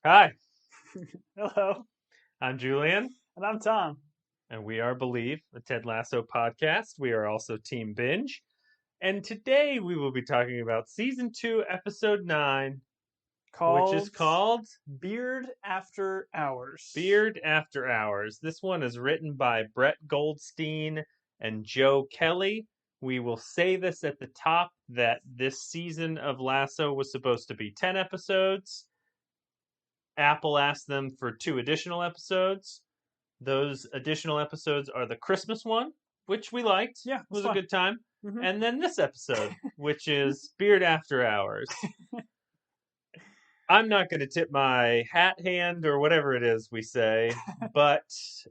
Hi, Hello, I'm Julian, and I'm Tom. and we are Believe, the Ted Lasso podcast. We are also Team Binge, and today we will be talking about season 2, episode 9, which is Called called Beard After Hours. Beard After Hours. This one is written by Brett Goldstein and Joe Kelly. We will say this at the top that this season of Lasso was supposed to be 10 episodes. Apple asked them for 2 additional episodes. Those additional episodes are the Christmas one, which we liked, Yeah, it's was a fun. good time, hmm and then this episode, which is Beard After Hours. I'm not going to tip my hat hand or whatever it is we say, but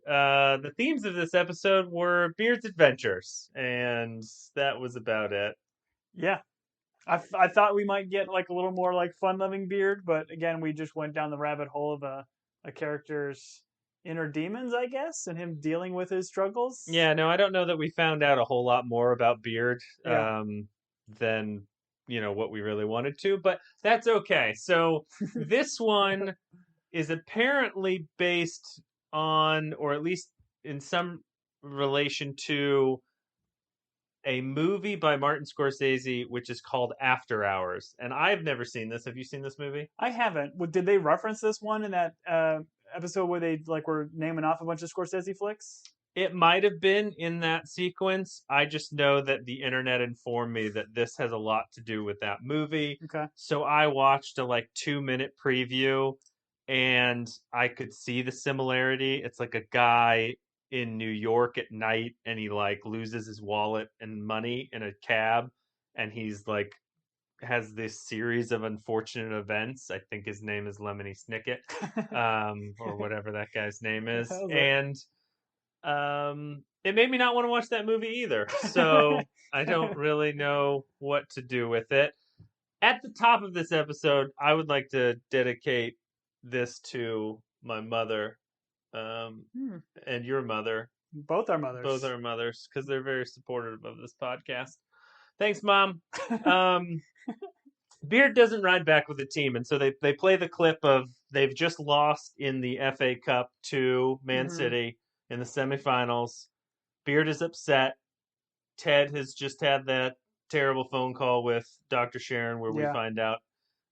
the themes of this episode were Beard's adventures, and that was about it. Yeah, I thought we might get like a little more like fun-loving Beard, but again, we just went down the rabbit hole of a character's inner demons, I guess, and him dealing with his struggles. Yeah, no, I don't know that we found out a whole lot more about Beard Yeah, than what we really wanted to, but that's okay. So this one is apparently based on, or at least in some relation to, a movie by Martin Scorsese, which is called After Hours. And I've never seen this. Have you seen this movie? I haven't. Did they reference this one in that episode where they like were naming off a bunch of Scorsese flicks? It might have been in that sequence. I just know that the internet informed me that this has a lot to do with that movie. Okay. So I watched a like 2 minute preview and I could see the similarity. It's like a guy in New York at night and he like loses his wallet and money in a cab and he's like has this series of unfortunate events. I think his name is Lemony Snicket, or whatever that guy's name is. How's And it made me not want to watch that movie either. So I don't that? really know what to do with it. At the top of this episode, I would like to dedicate this to my mother, um, Hmm. and your mother, Both our both mothers. our mothers, because they're very supportive of this podcast. Thanks, Mom. Um, Beard doesn't ride back with the team, and so they play the clip of they've just lost in the FA Cup to Man hmm City in the semifinals. Beard is upset. Ted has just had that terrible phone call with Dr. Sharon where we Yeah. find out.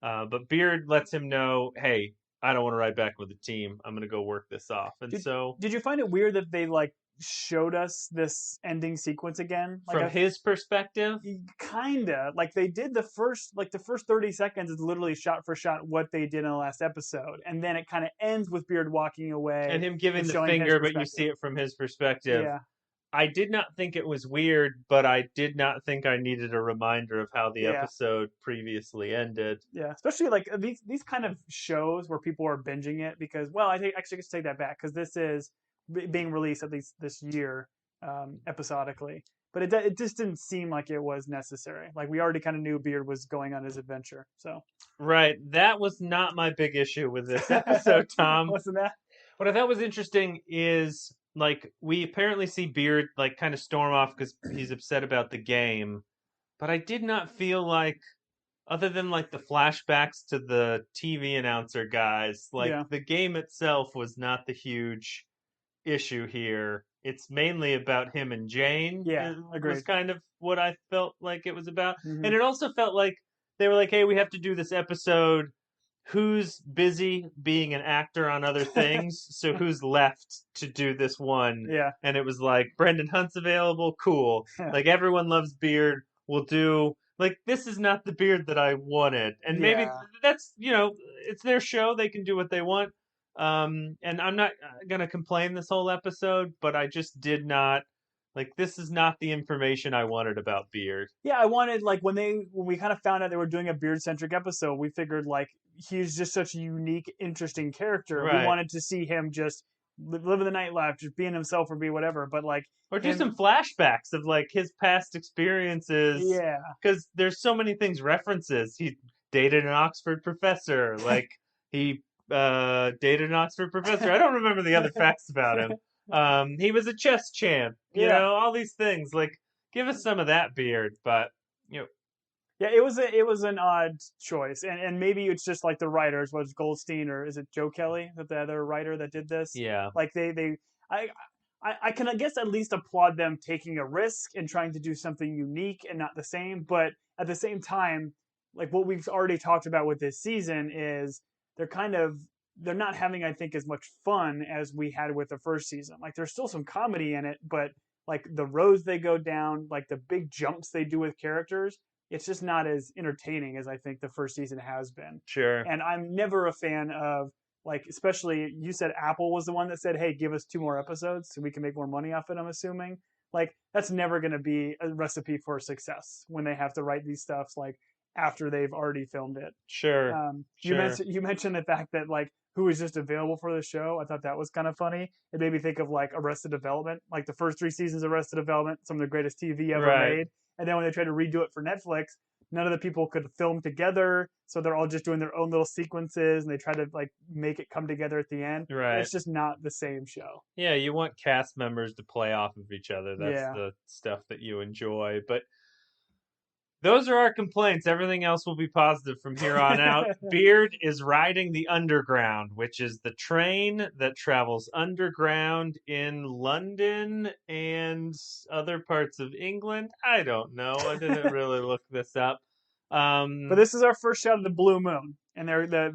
But Beard lets him know, hey, I don't want to ride back with the team. I'm going to go work this off. And Did so, Did you find it weird that they like showed us this ending sequence again? Like from his perspective, kinda like they did the first 30 seconds is literally shot for shot what they did in the last episode, and then it kind of ends with Beard walking and away him and giving the showing his finger, but you perspective. see it from his perspective. Yeah. I did not think it was weird, but I did not think I needed a reminder of how the Yeah. episode previously ended. Yeah, especially like these kind of shows where people are binging it because well, I think actually I take that back because this is being released at least this year episodically, but it just didn't seem like it was necessary. Like we already kind of knew Beard was going on his adventure, so Right, that was not my big issue with this episode, Tom. wasn't that? What I thought was interesting is like we apparently see Beard like kind of storm off because he's upset about the game, but I did not feel like, other than like the flashbacks to the TV announcer guys, like Yeah, the game itself was not the huge issue here. It's mainly about him and Jane, yeah, was agreed. kind of what I felt like it was about. hmm And it also felt like they were like, hey, we have to do this episode. Who's busy being an actor on other things? So who's left to do this one? Yeah, And it was like, Brendan Hunt's available. Cool. yeah, Like, everyone loves Beard. We'll do. Like, this is not the Beard that I wanted. And maybe yeah. that's, it's their show. They can do what they want. And I'm not going to complain this whole episode, but I just did not. Like, this is not the information I wanted about Beard. Yeah, I wanted like when we kind of found out they were doing a Beard centric episode, we figured like he's just such a unique, interesting character. We Right. wanted to see him just living the nightlife, just being himself or be whatever. But like Or do him, some flashbacks of like his past experiences, yeah, because there's so many things references. He dated an Oxford professor, like he dated an Oxford professor. I don't remember the other facts about him. He was a chess champ, yeah. all these things. Like, give us some of that, Beard. But you know Yeah, it was an odd choice, and maybe it's just like the writers was Goldstein or is it Joe Kelly, that the other writer that did this? Yeah, Like I I can, I guess, at least applaud them taking a risk and trying to do something unique and not the same, but at the same time, like what we've already talked about with this season is they're kind of they're not having, I think, as much fun as we had with the first season. Like there's still some comedy in it, but like the roads they go down, like the big jumps they do with characters, it's just not as entertaining as I think the first season has been. sure. And I'm never a fan of, like, especially you said Apple was the one that said, "Hey, give us 2 more episodes so we can make more money off it." I'm assuming like that's never going to be a recipe for success when they have to write these stuffs like after they've already filmed it. Sure. You Sure. mentioned the fact that like who was just available for the show. I thought that was kind of funny. It made me think of like Arrested Development, like the first 3 seasons of Arrested Development, some of the greatest TV ever Right. made. And then when they tried to redo it for Netflix, none of the people could film together, so they're all just doing their own little sequences, and they try to like make it come together at the end. Right. It's just not the same show. Yeah, you want cast members to play off of each other. That's Yeah. the stuff that you enjoy. But those are our complaints. Everything else will be positive from here on out. Beard is riding the Underground, which is the train that travels underground in London and other parts of England. I don't know. I didn't really look this up. But this is our first shot of the blue moon, and they're the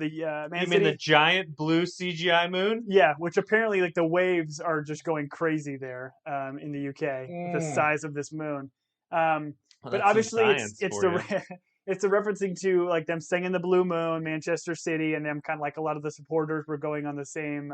Man You mean the City. giant blue CGI moon? Yeah, which apparently like the waves are just going crazy there in the UK with the Mm. size of this moon. Um, Well, but that's some obviously science it's for you. the it's the referencing to like them singing the Blue Moon, Manchester City, and them kind of like a lot of the supporters were going on the same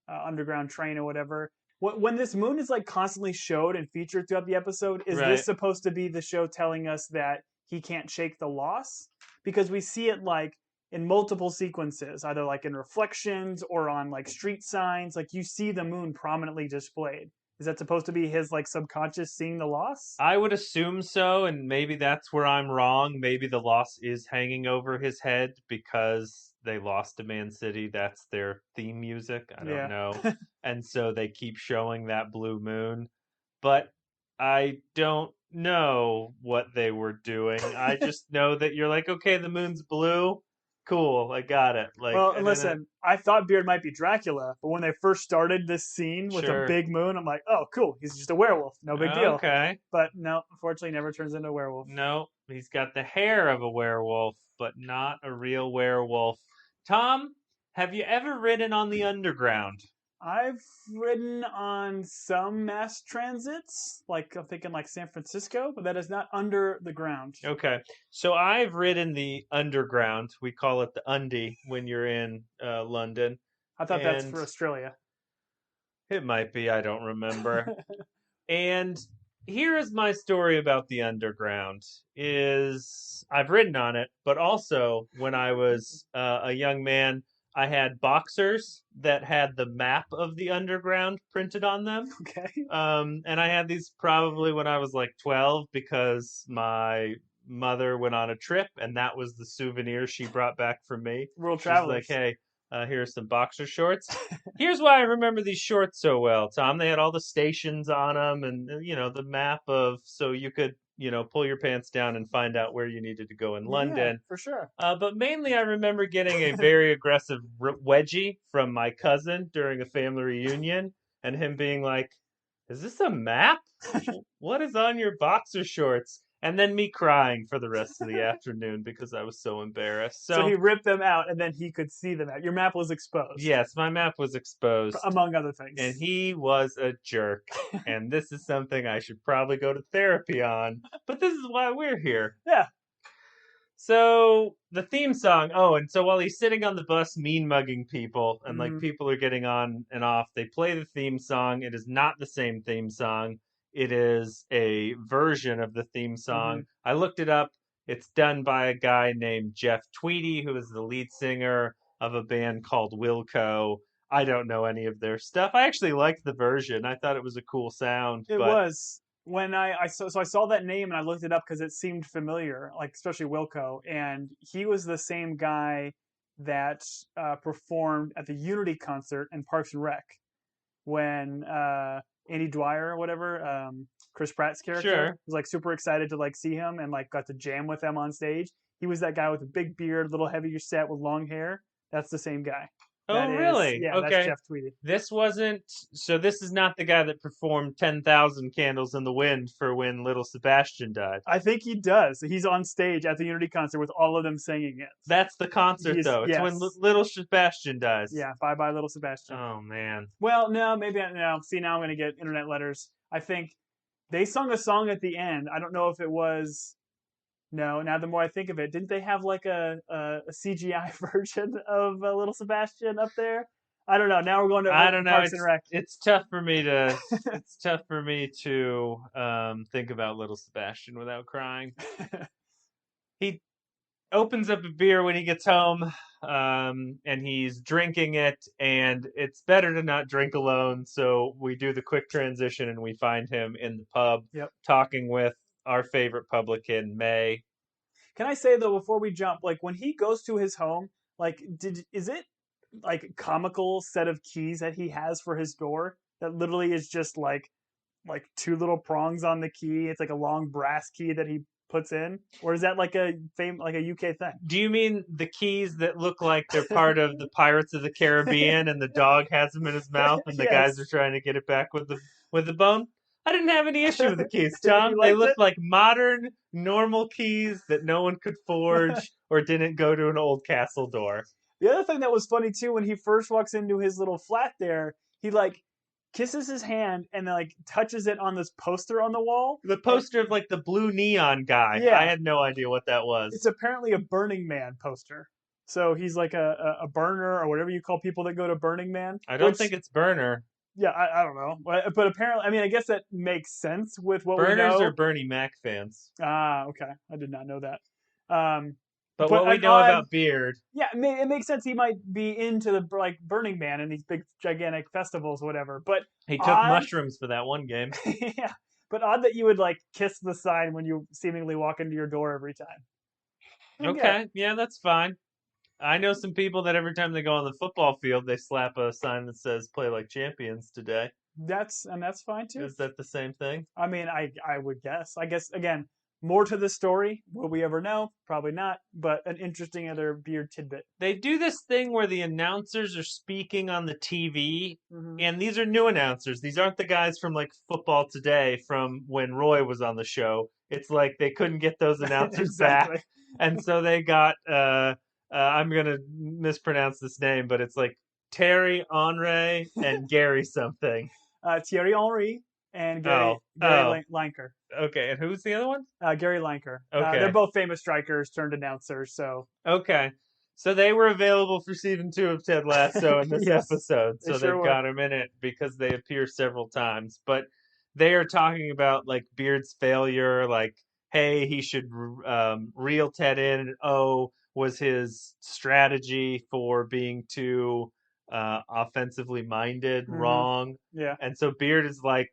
underground train or whatever. When this moon is like constantly showed and featured throughout the episode, is this Right. supposed to be the show telling us that he can't shake the loss? Because we see it like in multiple sequences, either like in reflections or on like street signs. Like you see the moon prominently displayed. Is that supposed to be his like subconscious seeing the loss? I would assume so, and maybe that's where I'm wrong. Maybe the loss is hanging over his head because they lost to Man City. That's their theme music. I don't Yeah. know. And so they keep showing that blue moon. But I don't know what they were doing. I just know that you're like, okay, the moon's blue. Cool, I got it. Like, Well, I and didn't. listen, I thought Beard might be Dracula, but when they first started this scene with a Sure. big moon, I'm like, oh, cool, he's just a werewolf, no big deal. Okay. But no, unfortunately, never turns into a werewolf. No, he's got the hair of a werewolf, but not a real werewolf. Tom, have you ever ridden on the underground? I've ridden on some mass transits, like I'm thinking like San Francisco, but that is not under the ground. Okay, so I've ridden the underground. We call it the undie when you're in London, I thought that's and for Australia. it might be, I don't remember. And here is my story about the underground is I've ridden on it, but also when I was a young man, I had boxers that had the map of the underground printed on them. Okay. And I had these probably when I was like 12 because my mother went on a trip and that was the souvenir she brought back for me. World She's like, travelers. hey, here's some boxer shorts. Here's why I remember these shorts so well, Tom. They had all the stations on them and, the map of so you could, pull your pants down and find out where you needed to go in Yeah, London. for sure. But mainly, I remember getting a very aggressive wedgie from my cousin during a family reunion, and him being like, "Is this a map? What is on your boxer shorts?" And then me crying for the rest of the afternoon because I was so embarrassed. So he So, ripped them out, and then he could see them out. Your map was exposed, yes, my map was exposed, among other and things. he was a jerk. And this is something I should probably go to therapy on. But this is why we're here. Yeah. So the theme song. Oh, and so while he's sitting on the bus, mean mugging people, and like Mm, people are getting on and off, they play the theme song. It is not the same theme song. It is a version of the theme hmm. song. I looked it up. It's done by a guy named Jeff Tweedy, who is the lead singer of a band called Wilco. I don't know any of their stuff. I actually liked the version. I thought it was a cool sound, It but was when I saw that name and I looked it up because it seemed familiar, like especially Wilco, and he was the same guy that performed at the Unity concert in Parks and Rec when Andy Dwyer or whatever. Chris Pratt's character, Sure. was like super excited to like see him and like got to jam with him on stage. He was that guy with a big beard, little heavier set with long hair. That's the same guy. Oh, really? That's Okay. Jeff Tweedy. This wasn't. So this is not the guy that performed 10,000 Candles in the Wind for when little Sebastian died. I think he does. He's on stage at the Unity concert with all of them singing it. That's the concert, He's though. It's when yes, little Sebastian dies. yeah. Bye bye, little Sebastian. Oh, man. Well, no, maybe no. See, now I'm gonna get internet letters. I think they sung a song at the end. I don't know if it was. No, now the more I think of it, didn't they have like a CGI version of Little Sebastian up there? I don't know. Now we're going to I don't know. Parks and Rec. It's tough for me to it's tough for me to think about little Sebastian without crying. He opens up a beer when he gets home, and he's drinking it, and it's better to not drink alone. So we do the quick transition, and we find him in the pub Yep. talking with our favorite publican, May. Can I say though, before we jump, like when he goes to his home, like is it like comical set of keys that he has for his door that literally is just like two little prongs on the key? It's like a long brass key that he puts in, or is that like like a UK thing? Do you mean the keys that look like they're part of the Pirates of the Caribbean, and the dog has them in his mouth, and the guys are trying to get it back with the bone? I didn't have any issue with the keys, Tom. They looked like modern, normal keys that no one could forge or didn't go to an old castle door. The other thing that was funny too, when he first walks into his little flat there, he like kisses his hand and then like touches it on this poster on the wall. The poster of like the blue neon guy. Yeah. I had no idea what that was. It's apparently a Burning Man poster. So he's like a burner or whatever you call people that go to Burning Man. I don't think it's burner. Yeah, I don't know. But apparently, I mean, I guess that makes sense with what Burners we know. are Bernie Mac fans. Ah, okay. I did not know that. But what we know about Beard. Yeah, it makes sense. He might be into the like Burning Man and these big, gigantic festivals, whatever. But he took mushrooms for that one game. Yeah, but odd that you would like kiss the sign when you seemingly walk into your door every time. Okay, yeah, that's fine. I know some people that every time they go on the football field, they slap a sign that says "Play like champions today." That's fine too. Is that the same thing? I mean, I would guess. I guess again, more to the story. Will we ever know? Probably not. But an interesting other Beard tidbit. They do this thing where the announcers are speaking on the TV, and these are new announcers. These aren't the guys from like Football Today from when Roy was on the show. It's like they couldn't get those announcers back, and so they got. I'm gonna mispronounce this name, but it's like Terry Henry and Gary something. Thierry Henry and Gary Lineker. Okay, and who's the other one? Gary Lineker. Okay, they're both famous strikers turned announcers. So okay, so they were available for season 2 of Ted Lasso in this episode. So they've got them in it because they appear several times. But they are talking about like Beard's failure, like, hey, he should reel Ted in. And was his strategy for being too offensively minded wrong? Yeah. And so Beard is like,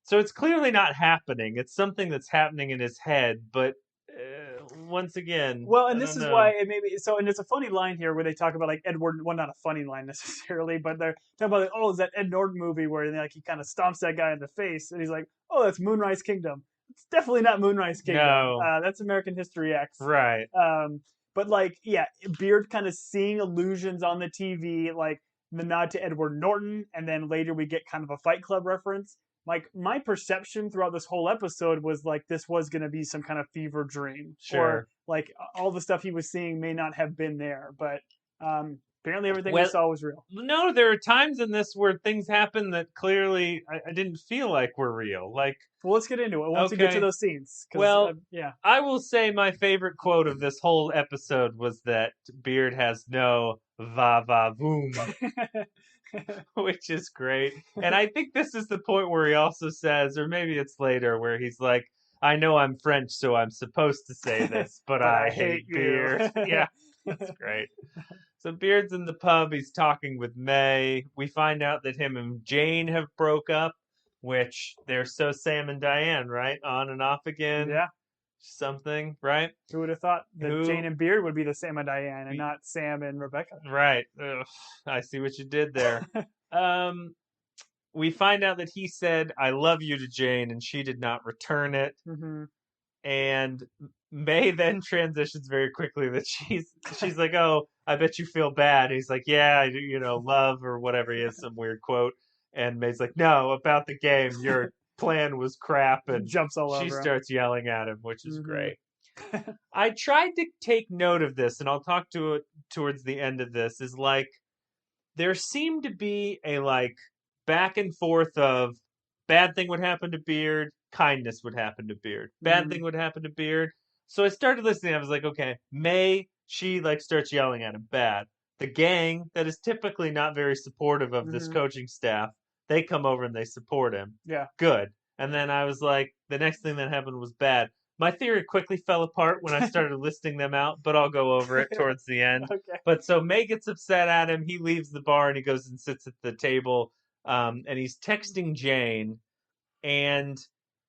so it's clearly not happening. It's something that's happening in his head, but once again, well, and this is why it maybe so. And it's a funny line here where they talk about like Edward. Well, not a funny line necessarily, but they're talking about like, oh, is that Ed Norton movie where like he kind of stomps that guy in the face, and he's like, oh, that's Moonrise Kingdom. It's definitely not Moonrise Kingdom. No, that's American History X. Right. But like, yeah, Beard kind of seeing illusions on the TV, like the nod to Edward Norton, and then later we get kind of a Fight Club reference. Like my perception throughout this whole episode was like this was going to be some kind of fever dream, or like all the stuff he was seeing may not have been there, but apparently everything we saw was real. No, there are times in this where things happen that clearly I didn't feel like were real. Like, well, let's get into it once we get to those scenes. Well, yeah, I will say my favorite quote of this whole episode was that Beard has no va-va-voom. Which is great. And I think this is the point where he also says, or maybe it's later, where he's like, I know I'm French, so I'm supposed to say this, but I hate Beard. Yeah, that's great. So Beard's in the pub. He's talking with May. We find out that him and Jane have broke up, which they're so Sam and Diane, right? On and off again. Yeah. Something, right? Who would have thought that Jane and Beard would be the Sam and Diane and not Sam and Rebecca? Right. Ugh, I see what you did there. we find out that he said "I love you" to Jane, and she did not return it. Mm-hmm. And May then transitions very quickly that she's like, "Oh, I bet you feel bad." He's like, "Yeah, I do, love," or whatever. He has some weird quote, and May's like, "No, about the game. Your plan was crap," and Jumps all she over him. starts yelling at him, which is Mm-hmm. great. I tried to take note of this, and I'll talk to it towards the end of this. Is like there seemed to be a like back and forth of bad thing would happen to Beard, kindness would happen to Beard, bad Mm-hmm. thing would happen to Beard. So I started listening. I was like, okay, May, she like starts yelling at him, bad. The gang that is typically not very supportive of this Mm-hmm. coaching staff, they come over and they support him. Yeah. Good. And then I was like, the next thing that happened was bad. My theory quickly fell apart when I started listing them out, but I'll go over it towards the end. Okay. But so May gets upset at him. He leaves the bar and he goes and sits at the table. And he's texting Jane, and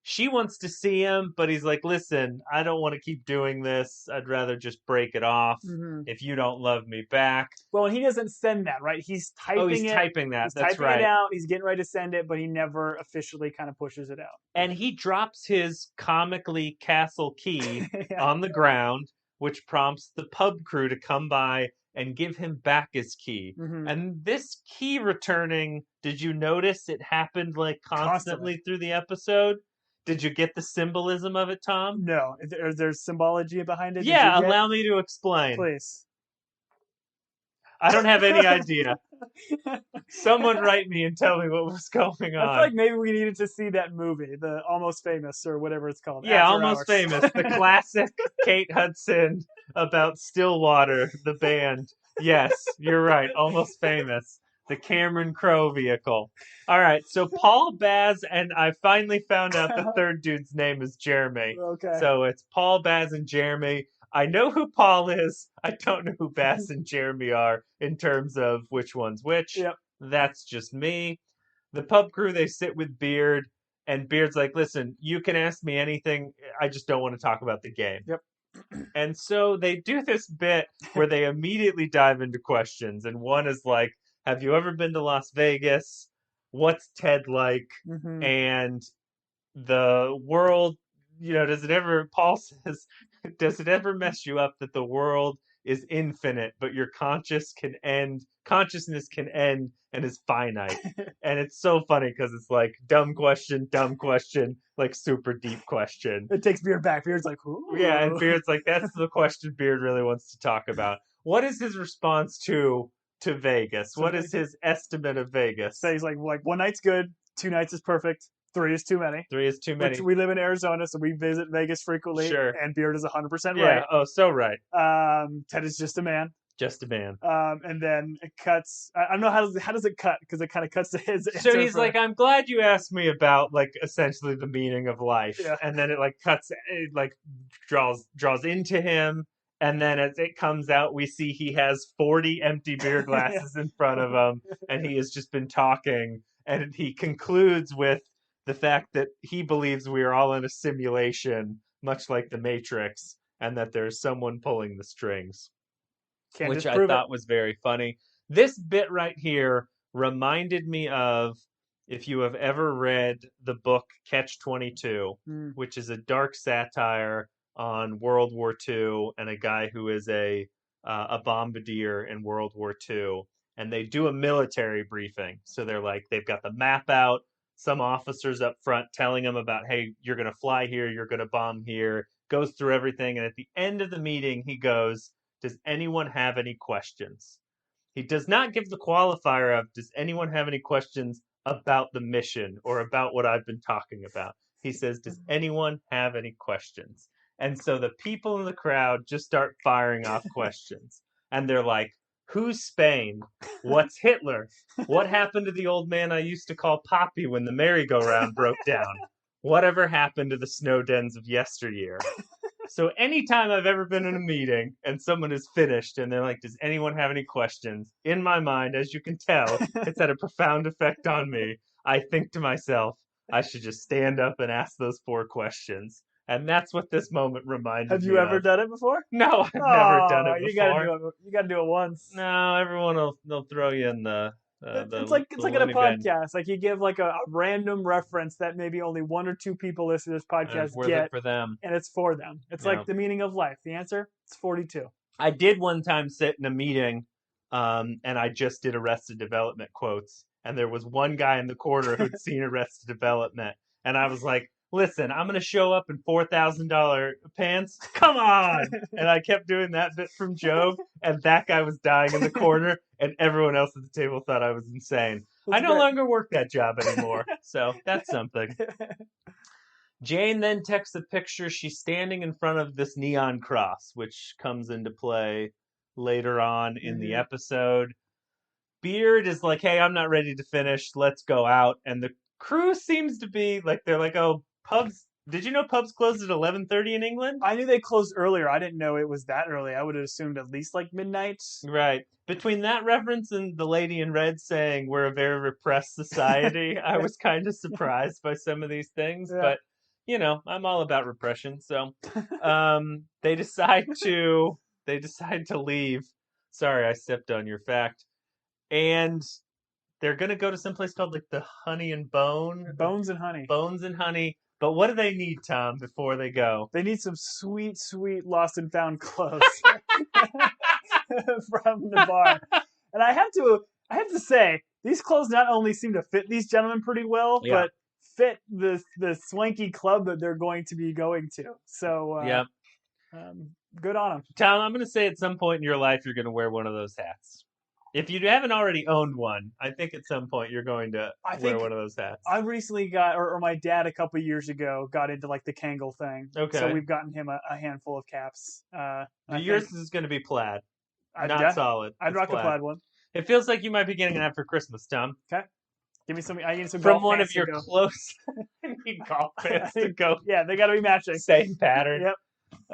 she wants to see him, but he's like, "Listen, I don't want to keep doing this. I'd rather just break it off Mm-hmm. if you don't love me back." Well, he doesn't send that, right? He's Oh, he's typing it. typing that. He's That's typing it right. out. He's getting ready to send it, but he never officially kind of pushes it out. And he drops his comically castle key Yeah. on the ground, which prompts the pub crew to come by and give him back his key. Mm-hmm. And this key returning, did you notice it happened like Constantly. constantly through the episode? Did you get the symbolism of it, Tom? No. Is there symbology behind it? Did you Yeah, get? allow me to explain. Please. I don't have any idea. Someone write me and tell me what was going I feel on. like maybe we needed to see that movie, the Almost Famous or whatever it's called. Yeah, After Almost Hours. Famous, the classic Kate Hudson about Stillwater, the band. Yes, you're right. Almost Famous, the Cameron Crowe vehicle. All right, so Paul Baz, and I finally found out the third dude's name is Jeremy. Okay. So it's Paul Baz and Jeremy. I know who Paul is. I don't know who Baz and Jeremy are in terms of which one's which. Yep. That's just me. The pub crew, they sit with Beard, and Beard's like, "Listen, you can ask me anything. I just don't want to talk about the game." Yep. And so they do this bit where they immediately dive into questions. And one is like, "Have you ever been to Las Vegas? What's Ted like?" Mm-hmm. And the world, does it ever, Paul says, does it ever mess you up that the world is infinite, but your consciousness can end and is finite? And it's so funny because it's like dumb question, like super deep question. It takes Beard back. Beard's like, ooh. Yeah, and Beard's like, that's the question Beard really wants to talk about. What is his response to Vegas? So What is his estimate of Vegas? So he's like one night's good, 2 nights is perfect, 3 is too many. 3 is too many. Which we live in Arizona, so we visit Vegas frequently. Sure. And Beard is 100% Yeah. right. Oh, so right. Ted is just a man. Just a man. And then it cuts. I don't know how does it cut, because it kind of cuts to his. So he's like, "I'm glad you asked me about like essentially the meaning of life," Yeah. and then it like cuts, it like draws into him, and then as it comes out, we see he has 40 empty beer glasses in front of him, and he has just been talking, and he concludes with the fact that he believes we are all in a simulation, much like the Matrix, and that there's someone pulling the strings. Can't Which I disprove thought was very funny. This bit right here reminded me of, if you have ever read the book Catch 22, which is a dark satire on World War II and a guy who is a bombardier in World War II. And they do a military briefing. So they're like, they've got the map out, some officers up front telling them about, hey, you're going to fly here, you're going to bomb here, goes through everything. And at the end of the meeting, he goes, "Does anyone have any questions?" He does not give the qualifier of, "Does anyone have any questions about the mission or about what I've been talking about?" He says, "Does anyone have any questions?" And so the people in the crowd just start firing off questions. And they're like, "Who's Spain? What's Hitler? What happened to the old man I used to call Poppy when the merry-go-round broke down? Whatever happened to the snow dens of yesteryear?" So anytime I've ever been in a meeting and someone is finished and they're like, "Does anyone have any questions?" In my mind, as you can tell, it's had a profound effect on me. I think to myself, I should just stand up and ask those 4 questions. And that's what this moment reminded me of. Have you ever done it before? No, I've never done it before. You gotta do it once. No, everyone will they'll throw you in the It's the like in a loony bin. podcast. Like you give like a random reference that maybe only one or two people listening to this And it's podcast worth it get, for them. and it's for them. It's Yeah. like the meaning of life. The answer? It's 42. I did one time sit in a meeting, and I just did Arrested Development quotes, and there was one guy in the corner who'd seen Arrested Development, and I was like, "Listen, I'm gonna show up in $4,000 pants. Come on!" And I kept doing that bit from Joe, and that guy was dying in the corner, and everyone else at the table thought I was insane. I That's no great. longer work that job anymore, so that's something. Jane then texts a picture. She's standing in front of this neon cross, which comes into play later on in the hmm episode. Beard is like, "Hey, I'm not ready to finish. Let's go out." And the crew seems to be like, they're like, "Oh, pubs. Did you know pubs closed at 11:30 in England?" I knew they closed earlier. I didn't know it was that early. I would have assumed at least like midnight. Right. Between that reference and the lady in red saying we're a very repressed society, I was kind of surprised by some of these things, Yeah. but I'm all about repression, so they decide to leave. Sorry, I stepped on your fact. And they're gonna go to some place called like the Honey and Bone, Bones and honey. Bones and Honey. But what do they need, Tom, before they go? They need some sweet, sweet lost and found clothes from the bar. And I have to say, these clothes not only seem to fit these gentlemen pretty well, Yeah. but fit the swanky club that they're going to be going to. So Yeah. good on them. Tom, I'm going to say at some point in your life you're going to wear one of those hats. If you haven't already owned one, I think at some point you're going to wear one of those hats. I recently got, or my dad a couple years ago got into like the Kangol thing. Okay. So we've gotten him a handful of caps. Yours is going to be plaid, I'd not solid. I'd It's rock a plaid one. It feels like you might be getting that for Christmas, Tom. Okay. Give me some. I need some from golf one pants of your to go. close. I need golf pants to go. Yeah, they got to be matching. Same pattern. Yep.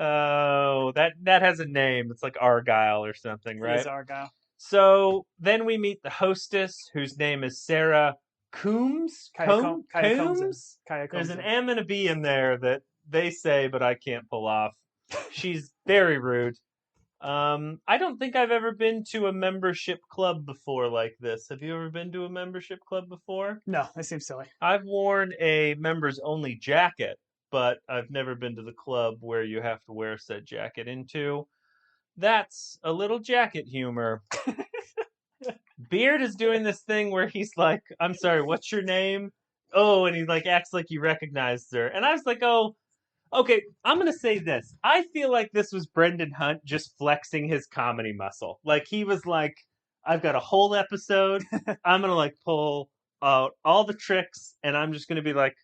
Oh, that has a name. It's like Argyle or something, right? It is Argyle. So then we meet the hostess, whose name is Sarah Coombs. Kaya Coombs. Kaya There's an Combs. M and a B in there that they say, but I can't pull off. She's very rude. I don't think I've ever been to a membership club before like this. Have you ever been to a membership club before? No, that seems silly. I've worn a members only jacket, but I've never been to the club where you have to wear said jacket into. That's a little jacket humor. Beard is doing this thing where he's like, "I'm sorry, what's your name?" Oh, and he like acts like he recognized her. And I was like, "Oh, okay, I'm going to say this. I feel like this was Brendan Hunt just flexing his comedy muscle. Like he was like, I've got a whole episode. I'm going to like pull out all the tricks and I'm just going to be like,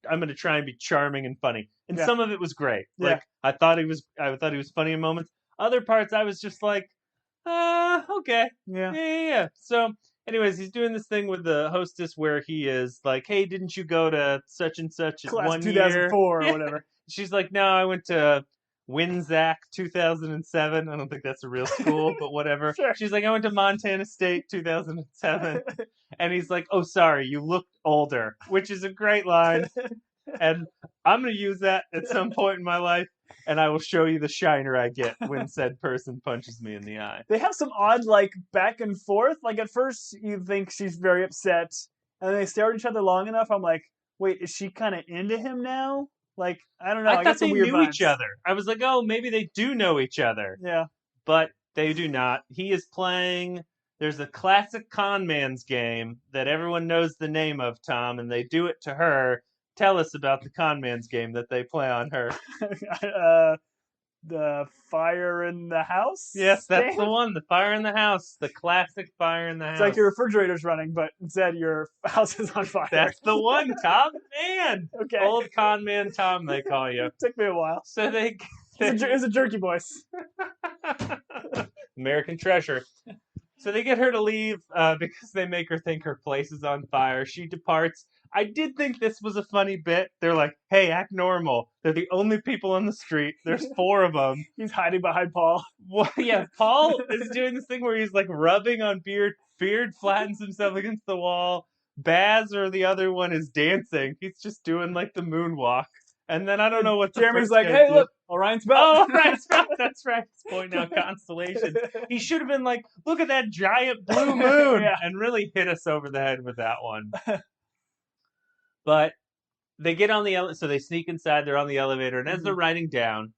I'm going to try and be charming and funny." And some of it was great. Yeah. Like I thought he was funny in moments. Other parts I was just like, okay. Yeah. So anyways, he's doing this thing with the hostess where he is like, "Hey, didn't you go to such and such Class one 2004 year?" or whatever. She's like, "No, I went to Winzac 2007. I don't think that's a real school, but whatever." Sure. She's like, "I went to Montana State 2007." And he's like, "Oh, sorry, you looked older," which is a great line. And I'm going to use that at some point in my life, and I will show you the shiner I get when said person punches me in the eye. They have some odd, like, back and forth. Like, at first, you think she's very upset, and then they stare at each other long enough. I'm like, wait, is she kind of into him now? Like, I don't know. I thought they weird knew vibes. each other. I was like, oh, maybe they do know each other. Yeah. But they do not. He is playing. There's a classic con man's game that everyone knows the name of, Tom, and they do it to her. Tell us about the con man's game that they play on her. The fire in the house? Yes, that's the one. The fire in the house. The classic fire in the house. It's like your refrigerator's running, but instead your house is on fire. That's the one, Tom. Man. Okay. Old con man Tom, they call you. Took me a while. So It's a jerky voice. American treasure. So they get her to leave because they make her think her place is on fire. She departs. I did think this was a funny bit. They're like, "Hey, act normal." They're the only people on the street. There's 4 of them. He's hiding behind Paul. Well, yeah, Paul is doing this thing where he's like rubbing on Beard. Beard flattens himself against the wall. Baz, or the other one, is dancing. He's just doing like the moonwalk. And then I don't know what Jeremy's like, "Hey, look, Orion's belt. Oh, right, that's right. He's pointing out constellations. He should have been like, look at that giant blue moon, Yeah. and really hit us over the head with that one. But they get on the so they sneak inside. They're on the elevator, and as they're riding down,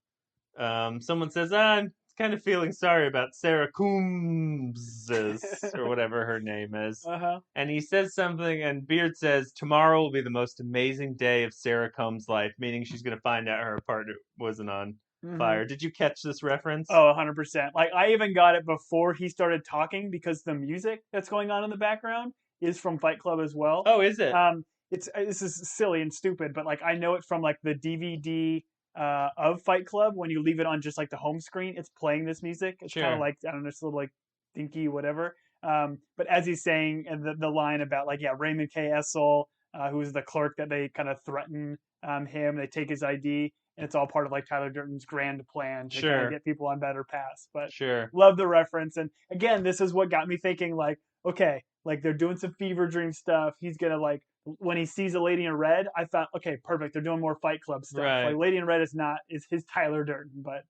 someone says, "I'm kind of feeling sorry about Sarah Coombs or whatever her name is." Uh-huh. And he says something, and Beard says, "Tomorrow will be the most amazing day of Sarah Combs' life," meaning she's going to find out her apartment wasn't on fire. Did you catch this reference? Oh, 100%. Like, I even got it before he started talking because the music that's going on in the background is from Fight Club as well. Oh, is it? This is silly and stupid, but like I know it from like the DVD of Fight Club. When you leave it on just like the home screen, it's playing this music. It's kind Sure. of like, I don't know, it's a little like dinky whatever. But as he's saying the line about like, yeah, Raymond K. Essel, who's the clerk that they kind of threaten him, they take his ID, and it's all part of like Tyler Durden's grand plan to kind Sure. of get people on better paths. But Sure. love the reference. And again, this is what got me thinking like, okay, like they're doing some fever dream stuff. He's gonna like, when he sees a lady in red, I thought, okay, perfect. They're doing more Fight Club stuff. Right. Like Lady in Red is his Tyler Durden, but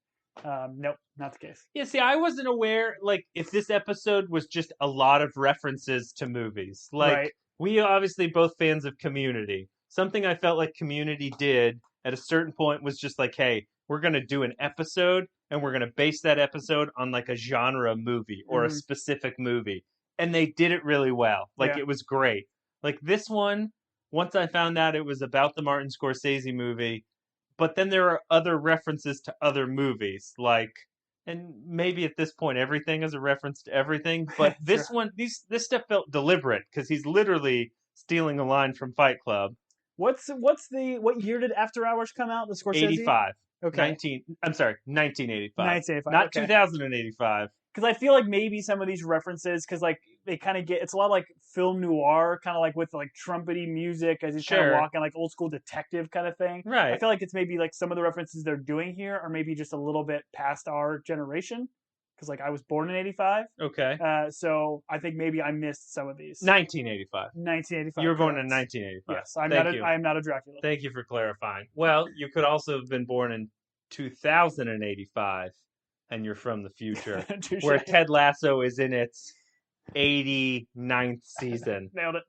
nope, not the case. Yeah, see, I wasn't aware, like, if this episode was just a lot of references to movies. Like, Right. we obviously both fans of Community. Something I felt like Community did at a certain point was just like, hey, we're going to do an episode, and we're going to base that episode on, like, a genre movie or a specific movie. And they did it really well. Like, it was great. Like, this one, once I found out it was about the Martin Scorsese movie, but then there are other references to other movies, like, and maybe at this point everything is a reference to everything, but this one, this stuff felt deliberate because he's literally stealing a line from Fight Club. What year did After Hours come out? The Scorsese? 85. Okay. 1985. 1985. Not okay. 2085. Because I feel like maybe some of these references, because like they kind of get, it's a lot like film noir, kind of like with like trumpety music as he's kind of walking, like old school detective kind of thing. Right. I feel like it's maybe like some of the references they're doing here are maybe just a little bit past our generation. Because like I was born in 85. Okay. So I think maybe I missed some of these. 1985. 1985. You were born in 1985. Yes, I am not a Dracula. Thank you for clarifying. Well, you could also have been born in 2085. And you're from the future, where Ted Lasso is in its 89th season. Nailed it.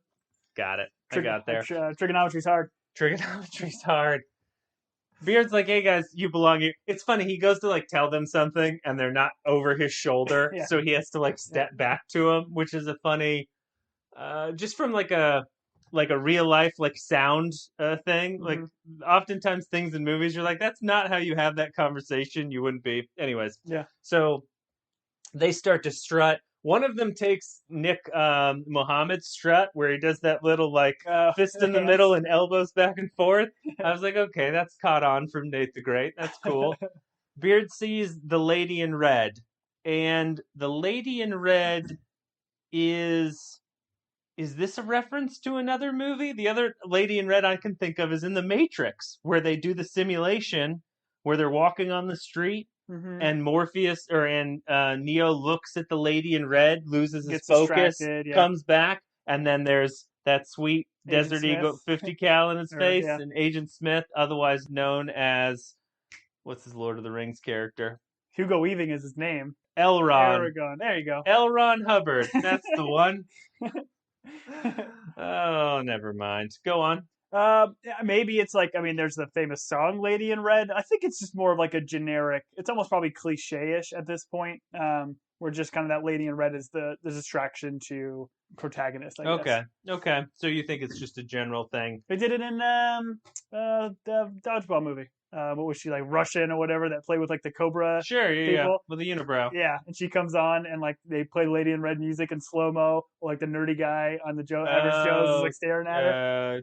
Got it. I got there. Trigonometry's hard. Trigonometry's hard. Beard's like, hey guys, you belong here. It's funny, he goes to like tell them something and they're not over his shoulder, so he has to like step back to them, which is a funny, just from like a real life like sound thing. Like oftentimes things in movies you're like, that's not how you have that conversation. You wouldn't be. Anyways. Yeah. So they start to strut. One of them takes Nick Mohammed's strut where he does that little like fist in the middle and elbows back and forth. I was like, okay, that's caught on from Nate the Great. That's cool. Beard sees the lady in red, and the lady in red is this a reference to another movie? The other lady in red I can think of is in The Matrix, where they do the simulation where they're walking on the street and Morpheus and Neo looks at the lady in red, loses his focus, comes back, and then there's that sweet Desert Eagle 50 cal in his face, and Agent Smith, otherwise known as, what's his Lord of the Rings character? Hugo Weaving is his name. Elrond. There you go. Elrond Hubbard. That's the one. Oh, never mind. Go on. Maybe it's like, I mean, there's the famous song "Lady in Red." I think it's just more of like a generic. It's almost probably cliche-ish at this point. Where just kind of that lady in red is the distraction to protagonist. I guess. Okay. So you think it's just a general thing? They did it in the Dodgeball movie. What was she, like, Russian or whatever, that played with like the Cobra? Sure, yeah, with the unibrow. Yeah, and she comes on and like they play Lady in Red music in slow mo, like the nerdy guy on the Average Joe's is like staring at her.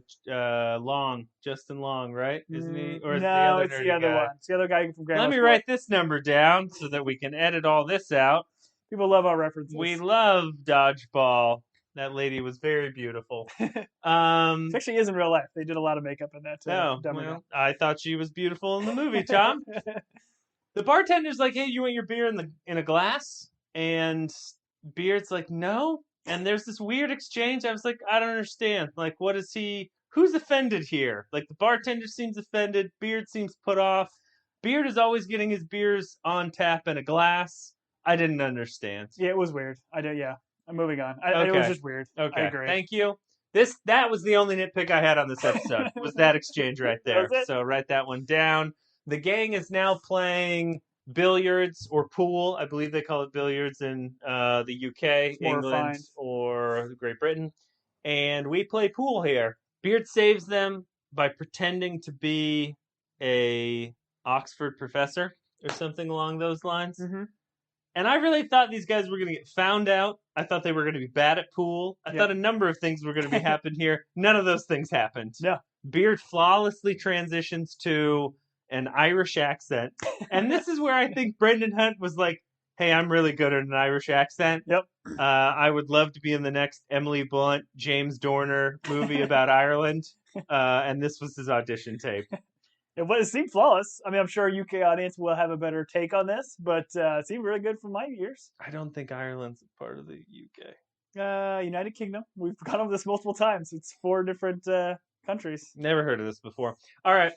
Justin Long, right? Isn't he? Or is no, it's the other one. It's the other guy from Grandma's Let me write this number down so that we can edit all this out. People love our references. We love Dodgeball. That lady was very beautiful. She actually is in real life. They did a lot of makeup in that. Well, I thought she was beautiful in the movie, Tom. The bartender's like, "Hey, you want your beer in a glass?" And Beard's like, "No." And there's this weird exchange. I was like, I don't understand. Like, what is he? Who's offended here? Like, the bartender seems offended. Beard seems put off. Beard is always getting his beers on tap in a glass. I didn't understand. Yeah, it was weird. I do. Yeah, I'm moving on. It was Okay. just weird. I Okay. agree. Thank you. That was the only nitpick I had on this episode. Was that exchange right That was there. it. So write that one down. The gang is now playing billiards or pool. I believe they call it billiards in the UK, It's more England, refined. or Great Britain. And we play pool here. Beard saves them by pretending to be a Oxford professor or something along those lines. Mm-hmm. And I really thought these guys were going to get found out. I thought they were going to be bad at pool. I Yep. thought a number of things were going to be happen here. None of those things happened. No. Beard flawlessly transitions to an Irish accent. And this is where I think Brendan Hunt was like, hey, I'm really good at an Irish accent. Yep. I would love to be in the next Emily Blunt, James Dorner movie about Ireland. And this was his audition tape. It seemed flawless. I mean, I'm sure a UK audience will have a better take on this, but it seemed really good from my ears. I don't think Ireland's a part of the UK. United Kingdom. We've gone over this multiple times. It's 4 different countries. Never heard of this before. All right.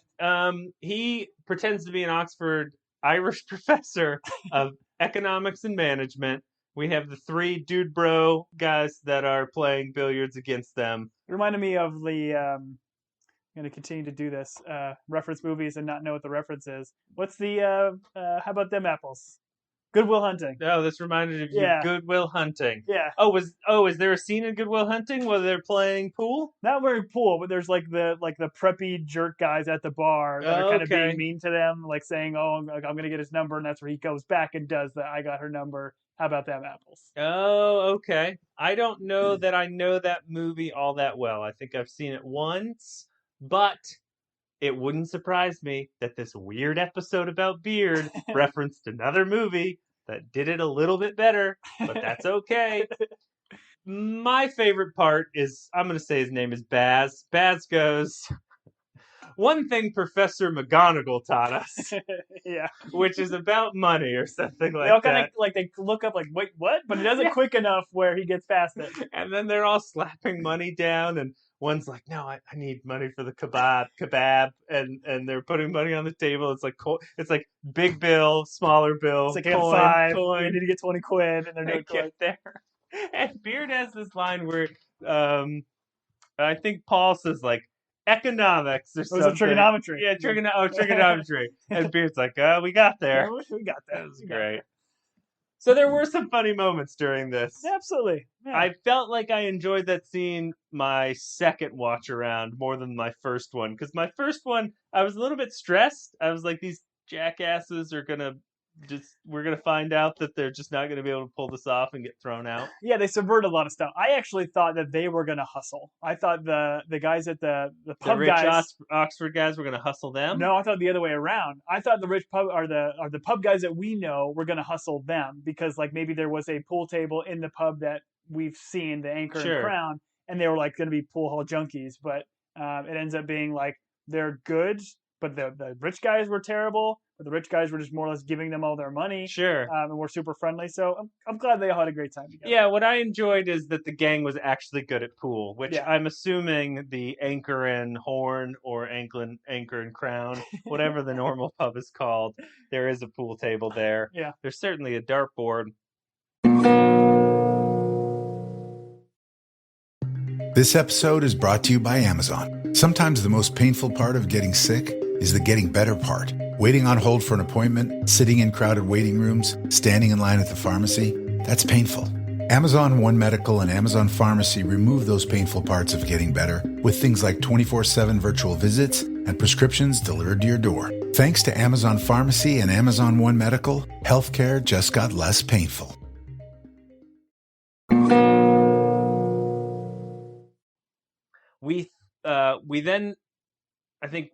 He pretends to be an Oxford Irish professor of economics and management. We have the 3 dude bro guys that are playing billiards against them. It reminded me of the. I'm going to continue to do this. Reference movies and not know what the reference is. What's the? How about them apples? Good Will Hunting. Oh, this reminded of you. Yeah. Good Will Hunting. Yeah. Is there a scene in Good Will Hunting where they're playing pool? Not very pool, but there's like the preppy jerk guys at the bar that are kind of being mean to them, like saying, "Oh, I'm going to get his number," and that's where he goes back and does the "I got her number." How about them apples? Oh, okay. I don't know that I know that movie all that well. I think I've seen it once, but it wouldn't surprise me that this weird episode about Beard referenced another movie that did it a little bit better, but that's okay. My favorite part is, I'm going to say his name is Baz. Baz goes, one thing Professor McGonagall taught us, Yeah. which is about money or something like They all kind that. of like they look up like, wait, what? But he does it quick enough where he gets past it. And then they're all slapping money down, and one's like, no, I need money for the kebab, and they're putting money on the table. It's like big bill, smaller bill, It's like I got coin, 5. coin. You need to get 20 quid, and they're They doing get coin. there. And Beard has this line where I think Paul says like economics or It was something. a trigonometry. Yeah, trigonometry. And Beard's like, we got there. We got that. That was great. So there were some funny moments during this. Yeah, absolutely. Yeah. I felt like I enjoyed that scene my second watch around more than my first one. Because my first one, I was a little bit stressed. I was like, these jackasses are we're gonna find out that they're just not gonna be able to pull this off and get thrown out. Yeah, they subvert a lot of stuff. I actually thought that they were gonna hustle. I thought the guys at the pub The rich guys. Oxford guys were gonna hustle them. No, I thought the other way around. I thought the rich pub or the pub guys that we know were gonna hustle them because like maybe there was a pool table in the pub that we've seen, the Anchor Sure. and Crown, and they were like gonna be pool hall junkies. But it ends up being like they're good, but the rich guys were terrible. But the rich guys were just more or less giving them all their money. Sure. And were super friendly. So I'm glad they all had a great time together. Yeah, what I enjoyed is that the gang was actually good at pool, which Yeah. I'm assuming the Anchor and Horn or Anchor and Crown, whatever the normal pub is called, there is a pool table there. Yeah. There's certainly a dartboard. This episode is brought to you by Amazon. Sometimes the most painful part of getting sick is the getting better part. Waiting on hold for an appointment, sitting in crowded waiting rooms, standing in line at the pharmacy, that's painful. Amazon One Medical and Amazon Pharmacy remove those painful parts of getting better with things like 24/7 virtual visits and prescriptions delivered to your door. Thanks to Amazon Pharmacy and Amazon One Medical, healthcare just got less painful. We then, I think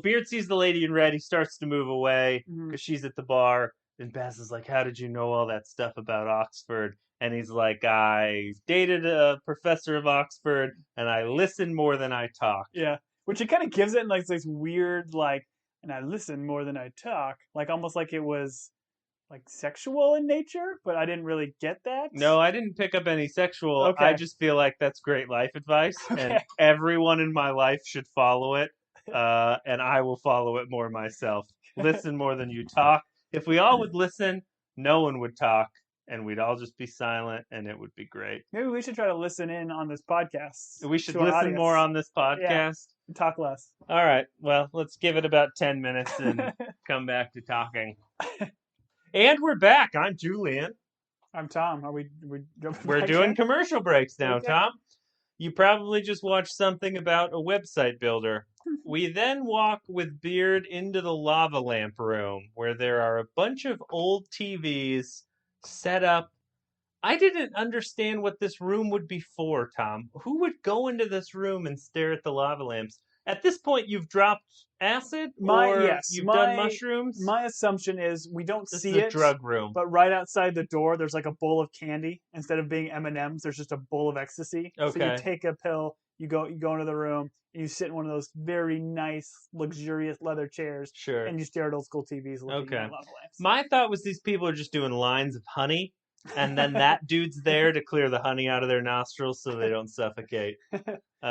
Beard sees the lady in red. He starts to move away because she's at the bar. And Baz is like, how did you know all that stuff about Oxford? And he's like, I dated a professor of Oxford, and I listen more than I talk. Yeah, which it kind of gives it like this weird like, and I listen more than I talk, like almost like it was like sexual in nature, but I didn't really get that. No, I didn't pick up any sexual. Okay. I just feel like that's great life advice, and everyone in my life should follow it, and I will follow it more myself. listen more than you talk. If we all would listen, no one would talk, and we'd all just be silent, and it would be great. Maybe we should try to listen in on this podcast. We should to our listen audience. more on this podcast. Yeah, talk less. All right. Well, let's give it about 10 minutes and come back to talking. And we're back. I'm Julian. I'm Tom. We're doing commercial breaks now, Okay. Tom. You probably just watched something about a website builder. We then walk with Beard into the lava lamp room, where there are a bunch of old TVs set up. I didn't understand what this room would be for, Tom. Who would go into this room and stare at the lava lamps? At this point, you've dropped acid, you've done mushrooms. My assumption is we don't This see is a it, drug room. but right outside the door, there's like a bowl of candy. Instead of being M&Ms, there's just a bowl of ecstasy. Okay. So you take a pill, you go into the room, and you sit in one of those very nice, luxurious leather chairs, Sure. and you stare at old school TVs looking Okay. at lava lamps. My thought was these people are just doing lines of honey, and then that dude's there to clear the honey out of their nostrils so they don't suffocate.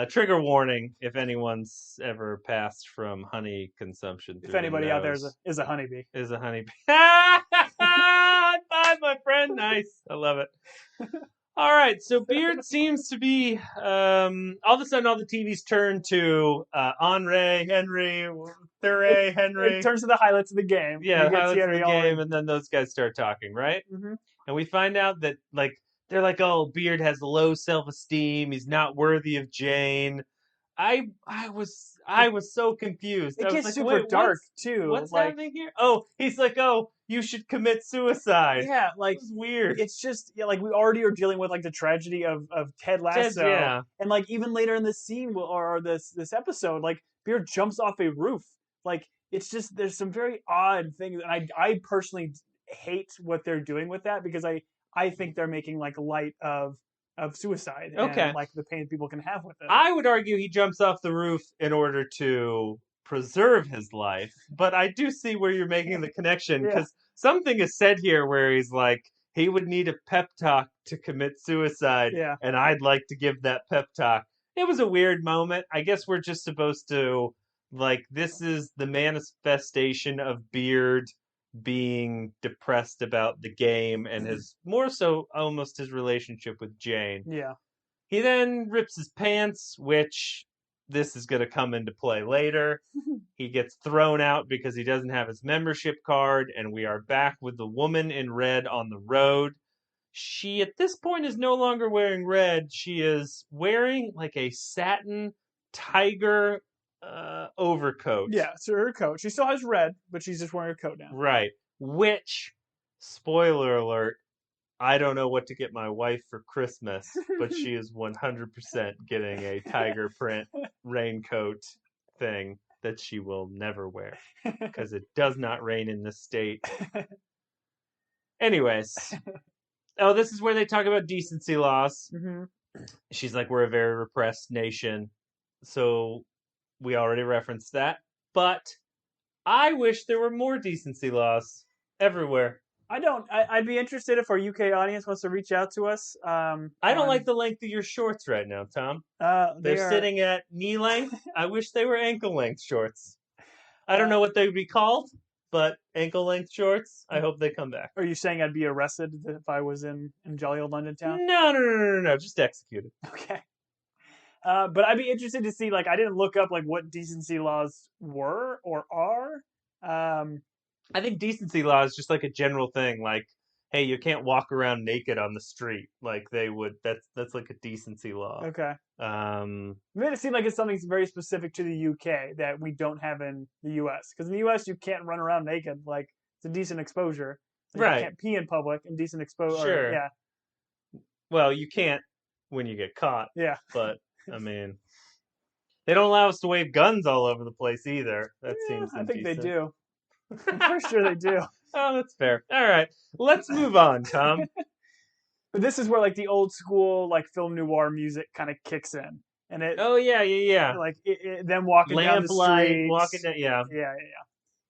Trigger warning if anyone's ever passed from honey consumption. If anybody out there is a honeybee. Is a honeybee. High five, my friend. Nice. I love it. All right, so Beard seems to be, all of a sudden all the TVs turn to Henry, Thuray, Henry. It turns to the highlights of the game. Yeah, highlights of the game, and then those guys start talking, right? Mm-hmm. And we find out that, they're like, oh, Beard has low self-esteem. He's not worthy of Jane. I was so confused. It I was gets like, super wait, dark too. What's happening here? Oh, he's like, oh, you should commit suicide. Yeah, It's weird. It's just we already are dealing with the tragedy of Ted Lasso, yeah. and even later in this scene or this episode, Beard jumps off a roof. It's just there's some very odd things, and I personally hate what they're doing with that because I think they're making light of suicide Okay. and the pain people can have with it. I would argue he jumps off the roof in order to preserve his life, but I do see where you're making the connection because something is said here where he's like, he would need a pep talk to commit suicide, and I'd like to give that pep talk. It was a weird moment. I guess we're just supposed to, this is the manifestation of Beard being depressed about the game and his more so almost his relationship with Jane. Yeah. He then rips his pants, which this is going to come into play later. He gets thrown out because he doesn't have his membership card, and we are back with the woman in red on the road. She, at this point, is no longer wearing red. She is wearing a satin tiger overcoat. Yeah, so her coat. She still has red, but she's just wearing her coat now. Right. Which, spoiler alert, I don't know what to get my wife for Christmas, but she is 100% getting a tiger print raincoat thing that she will never wear because it does not rain in this state. Anyways. Oh, this is where they talk about decency laws. Mm-hmm. She's like, we're a very repressed nation. So we already referenced that. But I wish there were more decency laws everywhere. I don't. I'd be interested if our UK audience wants to reach out to us. I don't like the length of your shorts right now, Tom. They're sitting at knee length. I wish they were ankle length shorts. I don't know what they would be called, but ankle length shorts. I hope they come back. Are you saying I'd be arrested if I was in jolly old London town? No. Just executed. Okay. But I'd be interested to see. I didn't look up what decency laws were or are. I think decency law is just a general thing. Hey, you can't walk around naked on the street. They would. That's a decency law. Okay. Made it seem like it's something very specific to the UK that we don't have in the US. Because in the US, you can't run around naked. It's a decent exposure. Right. You can't pee in public. Indecent exposure. Sure. Yeah. Well, you can't when you get caught. Yeah. But I mean, they don't allow us to wave guns all over the place either. That seems indecent. I think they do. I'm pretty sure they do. Oh, that's fair. All right, let's move on, Tom. But this is where the old school film noir music kind of kicks in, and it. Oh yeah. Them walking down the street, walking down. Yeah.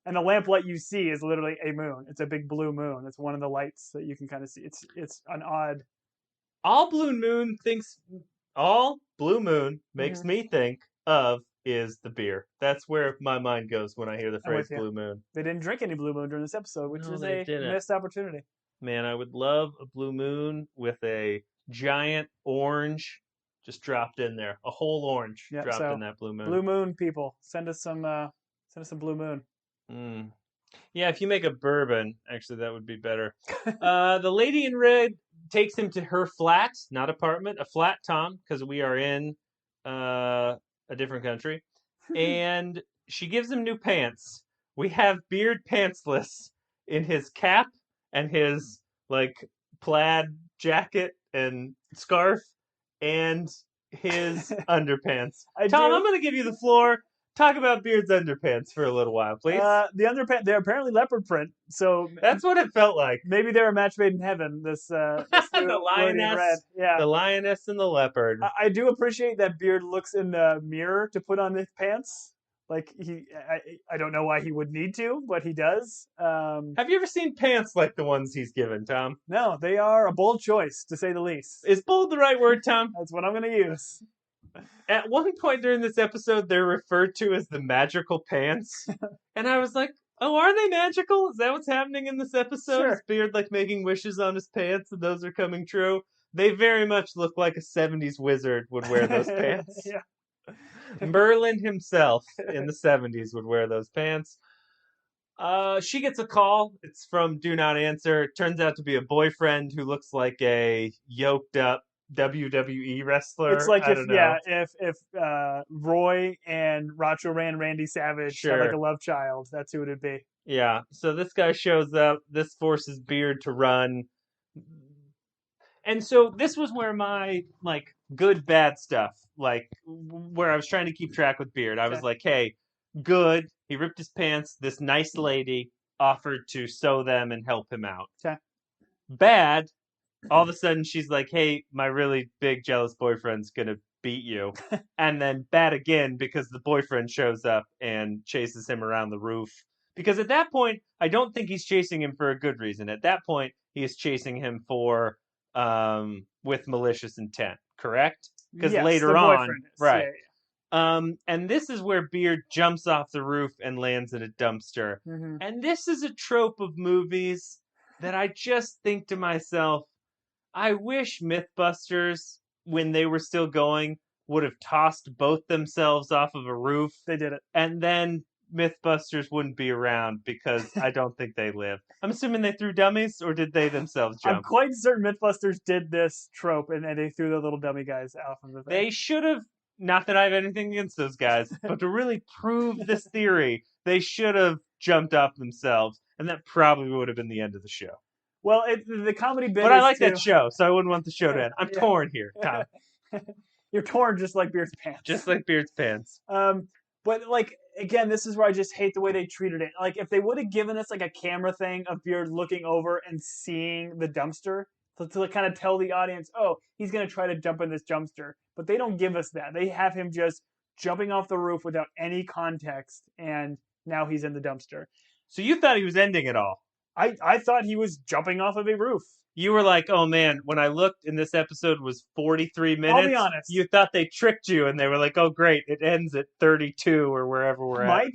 And the lamplight you see is literally a moon. It's a big blue moon. It's one of the lights that you can kind of see. It's an odd. All blue moon makes me think of is the beer. That's where my mind goes when I hear the I'm phrase with you. Blue Moon. They didn't drink any Blue Moon during this episode, which No, was they a didn't. missed opportunity. Man, I would love a Blue Moon with a giant orange just dropped in there. A whole orange Yeah, dropped so in that Blue Moon. Blue Moon people, send us some Blue Moon. Mm. Yeah, if you make a bourbon, actually, that would be better. The lady in red takes him to her flat, not apartment, a flat, Tom, because we are in a different country. And she gives him new pants. We have Beard pantsless in his cap and his, like, plaid jacket and scarf and his underpants. Tom, I'm going to give you the floor. Talk about Beard's underpants for a little while, please. The underpants, they're apparently leopard print, so that's what it felt like. Maybe they're a match made in heaven. This the lioness, red. Yeah, the lioness and the leopard. I do appreciate that Beard looks in the mirror to put on his pants. Like I don't know why he would need to, but he does. Have you ever seen pants like the ones he's given, Tom? No, they are a bold choice, to say the least. Is bold the right word, Tom? That's what I'm going to use. At one point during this episode, they're referred to as the magical pants. And I was like, oh, are they magical? Is that what's happening in this episode? Sure. Is Beard like making wishes on his pants and those are coming true? They very much look like a 70s wizard would wear those pants. Yeah. Merlin himself in the 70s would wear those pants. She gets a call. It's from Do Not Answer. It turns out to be a boyfriend who looks like a yoked up WWE wrestler. It's like if Roy and Racho Ran Randy Savage had like a love child, that's who it would be. Yeah. So this guy shows up. This forces Beard to run. And so this was where my like good bad stuff, like where I was trying to keep track with Beard. I was like, hey, good. He ripped his pants. This nice lady offered to sew them and help him out. Okay. Bad. All of a sudden, she's like, hey, my really big jealous boyfriend's going to beat you. And then bad again because the boyfriend shows up and chases him around the roof. Because at that point, I don't think he's chasing him for a good reason. At that point, he is chasing him for with malicious intent, correct? Because later on, right. And this is where Beard jumps off the roof and lands in a dumpster. Mm-hmm. And this is a trope of movies that I just think to myself, I wish Mythbusters, when they were still going, would have tossed both themselves off of a roof. They did it. And then Mythbusters wouldn't be around because I don't think they live. I'm assuming they threw dummies, or did they themselves jump? I'm quite certain Mythbusters did this trope, and they threw the little dummy guys off of the thing. They should have, not that I have anything against those guys, but to really prove this theory, they should have jumped off themselves, and that probably would have been the end of the show. Well, the comedy bit. But I like that show, so I wouldn't want the show to end. I'm torn here, Tom. You're torn just like Beard's pants. Just like Beard's pants. But like again, this is where I just hate the way they treated it. Like if they would have given us like a camera thing of Beard looking over and seeing the dumpster to kind of tell the audience, oh, he's gonna try to jump in this dumpster. But they don't give us that. They have him just jumping off the roof without any context, and now he's in the dumpster. So you thought he was ending it all? I thought he was jumping off of a roof. You were like, oh man, when I looked and this episode was 43 minutes, I'll be honest. You thought they tricked you and they were like, oh great, it ends at 32 or wherever we're at.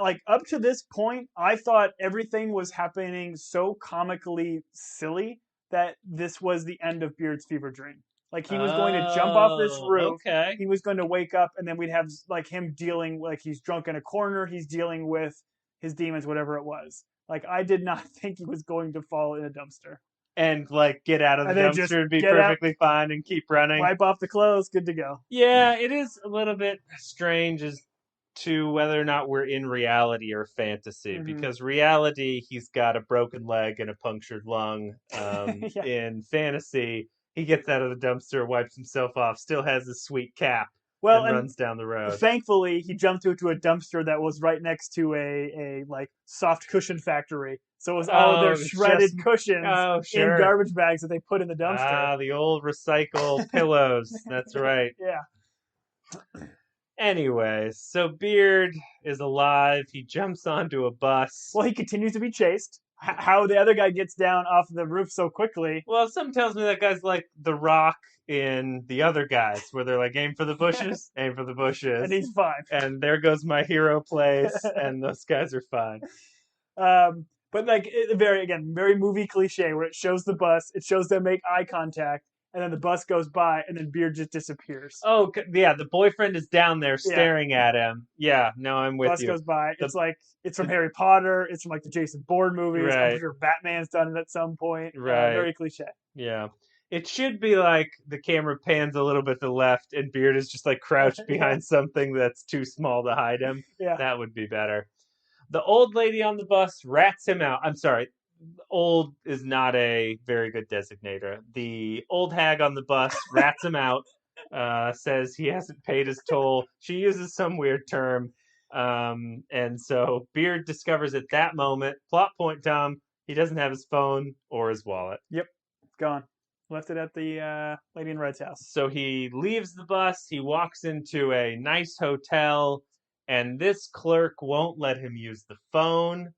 Like up to this point, I thought everything was happening so comically silly that this was the end of Beard's fever dream. Like he was going to jump off this roof. Okay. He was going to wake up and then we'd have like him dealing, like he's drunk in a corner. He's dealing with his demons, whatever it was. Like, I did not think he was going to fall in a dumpster. And, like, get out of the dumpster and be perfectly fine and keep running. Wipe off the clothes, good to go. Yeah, it is a little bit strange as to whether or not we're in reality or fantasy. Mm-hmm. Because reality, he's got a broken leg and a punctured lung. Yeah. In fantasy, he gets out of the dumpster, wipes himself off, still has his sweet cap. And runs down the road. Thankfully, he jumped into a dumpster that was right next to a like soft cushion factory. So it was all of their shredded cushions in garbage bags that they put in the dumpster. Ah, the old recycle pillows. That's right. Yeah. Anyways, so Beard is alive. He jumps onto a bus. Well, he continues to be chased. how the other guy gets down off the roof so quickly. Well, something tells me that guy's like The Rock in The Other Guys, where they're like, aim for the bushes, aim for the bushes. And he's fine. And there goes my hero place, and those guys are fine. But like very movie cliche where it shows the bus, it shows them make eye contact, and then the bus goes by, and then Beard just disappears. Oh, yeah, the boyfriend is down there staring at him. Yeah, no, I'm with Bus you. goes by. It's like it's from Harry Potter. It's from like the Jason Bourne movies. Right. I'm sure Batman's done it at some point. Right. Very cliche. Yeah. It should be like the camera pans a little bit to the left and Beard is just like crouched behind something that's too small to hide him. Yeah. That would be better. The old lady on the bus rats him out. I'm sorry. Old is not a very good designator. The old hag on the bus rats him out, says he hasn't paid his toll. She uses some weird term. And so Beard discovers at that moment, plot point, Tom, he doesn't have his phone or his wallet. Yep. It's gone. Left it at the Lady in Red's house. So he leaves the bus, he walks into a nice hotel, and this clerk won't let him use the phone,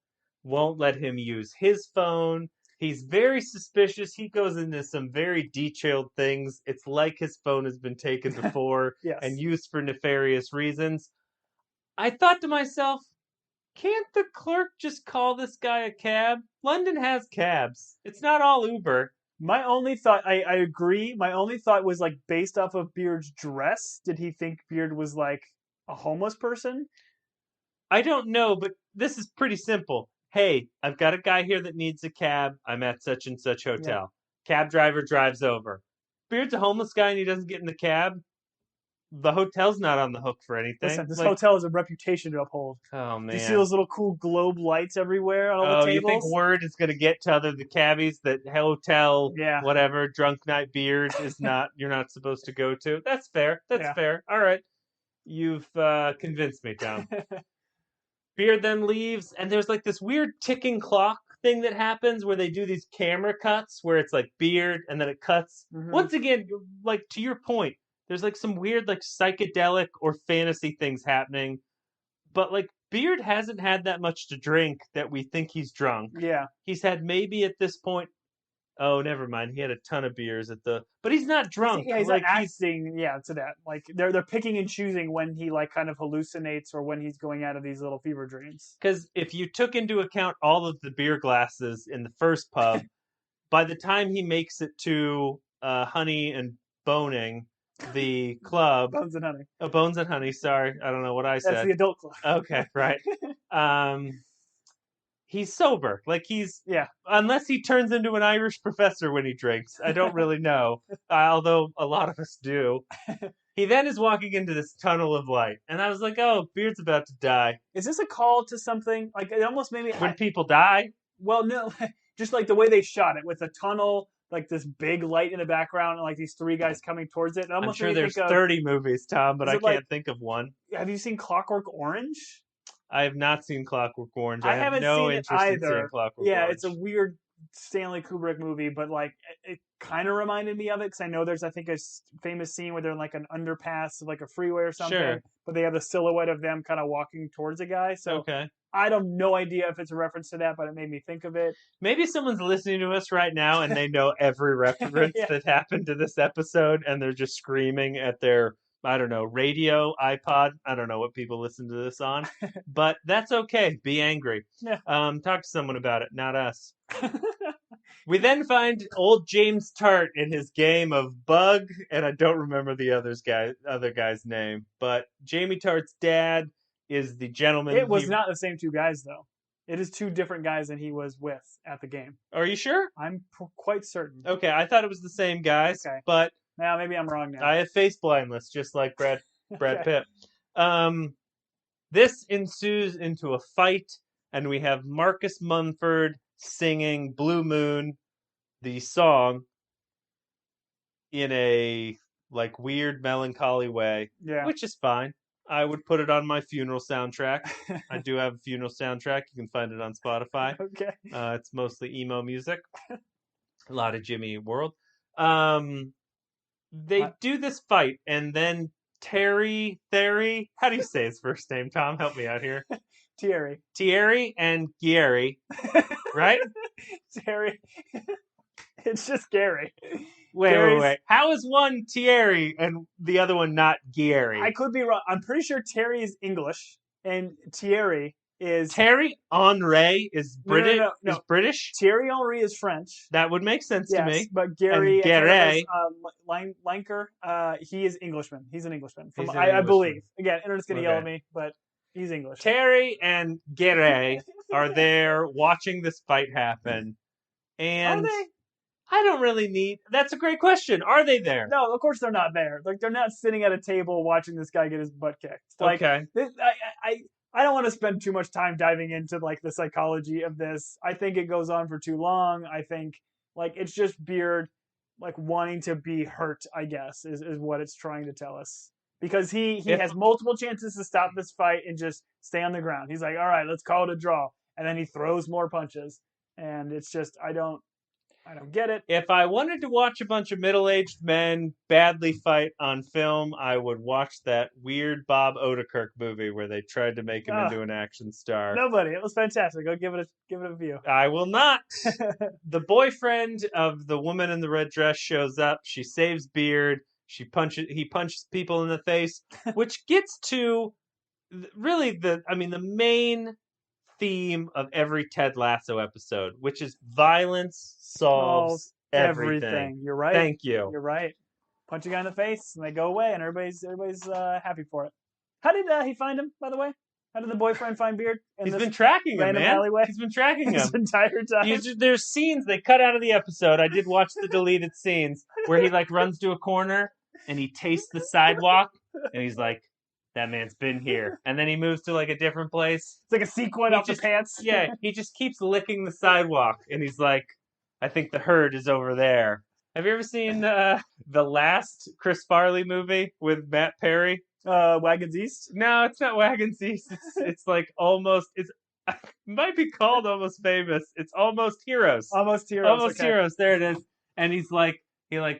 won't let him use his phone. He's very suspicious. He goes into some very detailed things. It's like his phone has been taken before Yes. and used for nefarious reasons. I thought to myself, can't the clerk just call this guy a cab? London has cabs. It's not all Uber. My only thought, I agree. My only thought was like based off of Beard's dress. Did he think Beard was like a homeless person? I don't know, but this is pretty simple. Hey, I've got a guy here that needs a cab. I'm at such and such hotel. Yeah. Cab driver drives over. Beard's a homeless guy and he doesn't get in the cab. The hotel's not on the hook for anything. Listen, this hotel has a reputation to uphold. Oh, man. Do you see those little cool globe lights everywhere on all the tables? You think word is going to get to the cabbies that hotel, whatever, drunk night Beard is not, you're not supposed to go to? That's fair. That's fair. All right. You've convinced me, Tom. Beard then leaves, and there's like this weird ticking clock thing that happens where they do these camera cuts where it's like Beard and then it cuts. Mm-hmm. Once again, like to your point, there's like some weird like psychedelic or fantasy things happening. But like Beard hasn't had that much to drink that we think he's drunk. Yeah. He's had maybe at this point, oh, never mind. He had a ton of beers but he's not drunk. Yeah, he's like acting, to that. Like they're picking and choosing when he like kind of hallucinates or when he's going out of these little fever dreams. Because if you took into account all of the beer glasses in the first pub, by the time he makes it to Honey and Boning, the club, Bones and Honey. Oh, Bones and Honey. Sorry, I don't know what I said. That's the adult club. Okay, right. He's sober. Like unless he turns into an Irish professor when he drinks. I don't really know. Although a lot of us do. He then is walking into this tunnel of light. And I was like, oh, Beard's about to die. Is this a call to something? Like, it almost made me... When people die? Well, no. Just like the way they shot it with a tunnel, like this big light in the background, and like these three guys coming towards it. I'm sure there's 30 movies, Tom, but I can't think of one. Have you seen Clockwork Orange? I have not seen Clockwork Orange. I have haven't no seen interest it either. in seeing Clockwork Orange. Orange. It's a weird Stanley Kubrick movie, but like it kind of reminded me of it because I know there's I think a famous scene where they're in like an underpass, like a freeway or something. Sure. But they have the silhouette of them kind of walking towards a guy. So I have no idea if it's a reference to that, but it made me think of it. Maybe someone's listening to us right now and they know every reference that happened to this episode, and they're just screaming at their, I don't know, radio, iPod. I don't know what people listen to this on, but that's okay. Be angry. Yeah. Talk to someone about it, not us. We then find old James Tart in his game of Bug, and I don't remember the other guy's name, but Jamie Tart's dad is the gentleman. It was not the same two guys, though. It is two different guys than he was with at the game. Are you sure? I'm quite certain. Okay, I thought it was the same guys, but now maybe I'm wrong now. I have face blindness, just like Brad Pitt. This ensues into a fight, and we have Marcus Mumford singing Blue Moon, the song, in a like weird melancholy way, which is fine. I would put it on my funeral soundtrack. I do have a funeral soundtrack. You can find it on Spotify. Okay. It's mostly emo music. A lot of Jimmy World. They do this fight, and then Terry, how do you say his first name, Tom? Help me out here. Thierry. Thierry and Gary, right? Thierry. It's just Gary. Wait. How is one Thierry and the other one not Gary? I could be wrong. I'm pretty sure Terry is English and Thierry is Thierry Henry is British. No. Is British. Thierry Henry is French. That would make sense to me. But Gary and Linker, he is Englishman. He's an Englishman. I believe. Again, internet's gonna yell at me, but he's English. Terry and Gary are there watching this fight happen, and are they? I don't really need. That's a great question. Are they there? No, of course they're not there. Like they're not sitting at a table watching this guy get his butt kicked. Like, okay. I don't want to spend too much time diving into like the psychology of this. I think it goes on for too long. I think like it's just Beard like wanting to be hurt, I guess, is what it's trying to tell us. Because he has multiple chances to stop this fight and just stay on the ground. He's like, all right, let's call it a draw. And then he throws more punches. And it's just I don't get it. If I wanted to watch a bunch of middle-aged men badly fight on film, I would watch that weird Bob Odenkirk movie where they tried to make him into an action star. Nobody. It was fantastic. Go give it a view. I will not. The boyfriend of the woman in the red dress shows up. She saves Beard. He punches people in the face, which gets to really the main theme of every Ted Lasso episode, which is violence solves everything. You're right. Thank you. You're right. Punch a guy in the face and they go away and everybody's happy for it. How did he find him, by the way? How did the boyfriend find Beard? He's been tracking him, man. Alleyway? He's been tracking him this entire time. There's scenes they cut out of the episode. I did watch the deleted scenes where he like runs to a corner and he tastes the sidewalk and he's like, that man's been here. And then he moves to like a different place. It's like a sequin off the pants. Yeah, he just keeps licking the sidewalk and he's like, I think the herd is over there. Have you ever seen the last Chris Farley movie with Matt Perry? Wagons East? No, it's not Wagons East. It's like almost. It might be called Almost Famous. It's Almost Heroes. Almost Heroes. Almost Heroes. There it is. And he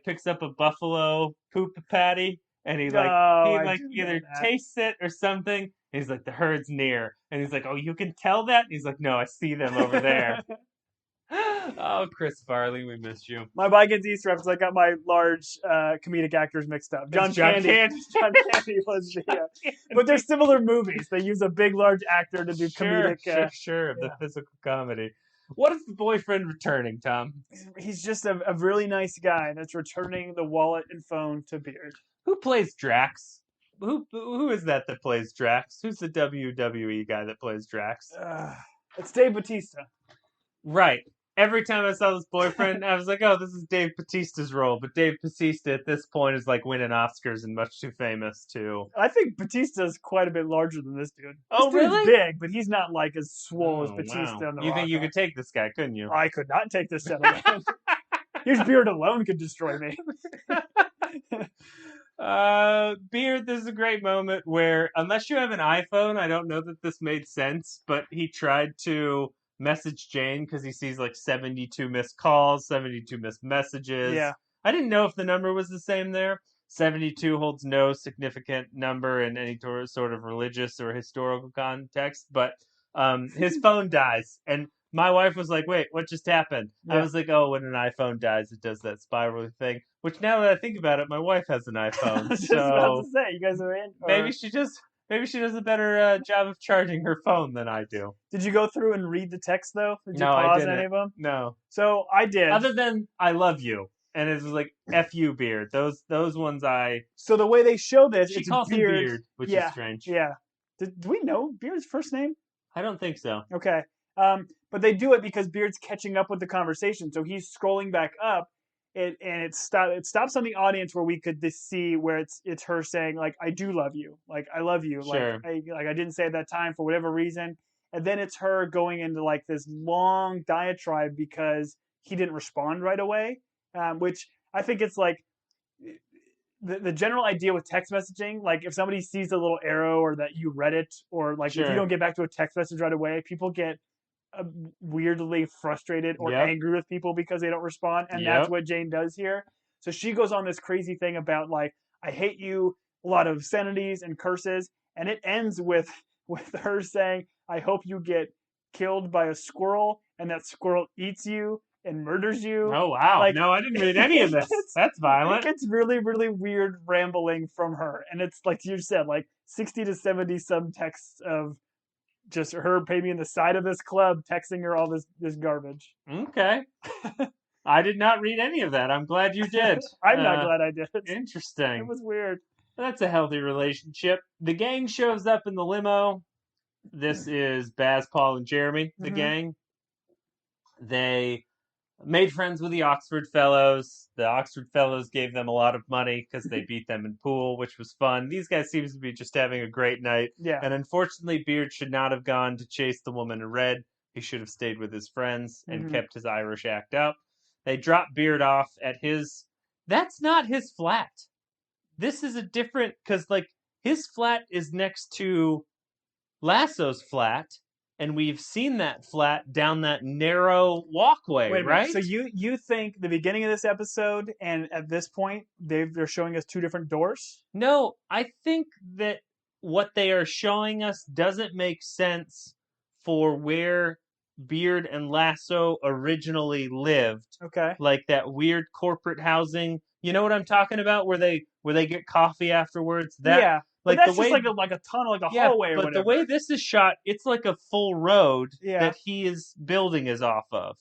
picks up a buffalo poop patty and he either tastes it or something. And he's like, the herd's near. And he's like, oh, you can tell that? And he's like, no, I see them over there. Oh, Chris Farley, we missed you. My Wagons East reference, I got my large comedic actors mixed up. John Candy was but they're similar movies. They use a big, large actor to do comedic. The physical comedy. What is the boyfriend returning, Tom? He's just a really nice guy that's returning the wallet and phone to Beard. Who plays Drax? Who is that plays Drax? Who's the WWE guy that plays Drax? It's Dave Bautista. Right. Every time I saw this boyfriend, I was like, oh, this is Dave Bautista's role. But Dave Bautista at this point is like winning Oscars and much too famous to... I think Bautista's quite a bit larger than this dude. Oh, this really? Dude's big, but he's not like as swole as Bautista. Wow. You think you could take this guy, couldn't you? I could not take this gentleman. His beard alone could destroy me. Beard, this is a great moment where, unless you have an iPhone, I don't know that this made sense, but he tried to message Jane because he sees like 72 missed calls, 72 missed messages. Yeah. I didn't know if the number was the same there. 72 holds no significant number in any sort of religious or historical context, but his phone dies. And my wife was like, wait, what just happened? Yeah. I was like, oh, when an iPhone dies, it does that spiraling thing. Which now that I think about it, my wife has an iPhone. I was just about to say, you guys are in? Maybe she does a better job of charging her phone than I do. Did you go through and read the text, though? Did you pause I didn't. Any of them? No. So I did. Other than I love you. And it was like, F you, Beard. Those ones I... So the way they show this, she it's calls Beard, him Beard, which is strange. Yeah. Do we know Beard's first name? I don't think so. Okay. But they do it because Beard's catching up with the conversation. So he's scrolling back up. It stops on the audience where we could see where it's her saying like, I do love you, like I love you, sure. like I didn't say at that time for whatever reason, and then it's her going into like this long diatribe because he didn't respond right away, which I think it's like the general idea with text messaging, like if somebody sees a little arrow or that you read it, or like sure. if you don't get back to a text message right away, people get weirdly frustrated or angry with people because they don't respond, and that's what Jane does here. So she goes on this crazy thing about like, I hate you, a lot of obscenities and curses, and it ends with with her saying, "I hope you get killed by a squirrel, and that squirrel eats you and murders you." Oh, wow. Like, No, I didn't read any of this. That's it violent. gets really, really weird rambling from her. And it's like you said, like 60 to 70 some texts of just her maybe in the side of this club texting her all this garbage. Okay. I did not read any of that. I'm glad you did. I'm not glad I did. Interesting. It was weird. That's a healthy relationship. The gang shows up in the limo. This is Baz, Paul, and Jeremy, the gang. They made friends with the Oxford Fellows. The Oxford Fellows gave them a lot of money because they beat them in pool, which was fun. These guys seem to be just having a great night. Yeah. And unfortunately, Beard should not have gone to chase the woman in red. He should have stayed with his friends and kept his Irish act up. They drop Beard off at his... That's not his flat. This is a different... Because, like, his flat is next to Lasso's flat, and we've seen that flat down that narrow walkway, Wait a minute. right? So you think the beginning of this episode and at this point they're showing us two different doors? No, I think that what they are showing us doesn't make sense for where Beard and Lasso originally lived. Okay. Like that weird corporate housing. You know what I'm talking about? Where they get coffee afterwards. That, yeah. Like but that's the way, just like a tunnel, like a hallway or but whatever. the way this is shot, it's like a full road Yeah. that he is building is off of.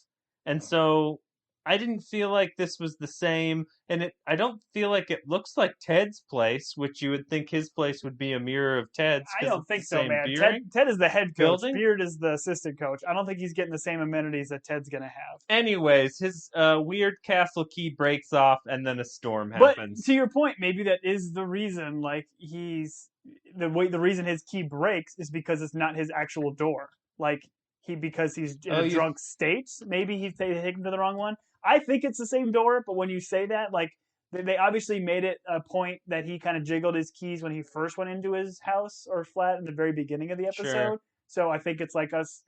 And so I didn't feel like this was the same, and I don't feel like it looks like Ted's place, which you would think his place would be a mirror of Ted's. I don't think so, man. Bearding. Ted is the head coach. Building? Beard is the assistant coach. I don't think he's getting the same amenities that Ted's going to have. Anyways, his weird castle key breaks off, and then a storm happens. But to your point, maybe that is the reason. Like the reason his key breaks is because it's not his actual door. Like because he's in a drunk state. Maybe he's taken to the wrong one. I think it's the same door, but when you say that, like they obviously made it a point that he kind of jiggled his keys when he first went into his house or flat in the very beginning of the episode. Sure. So I think it's like us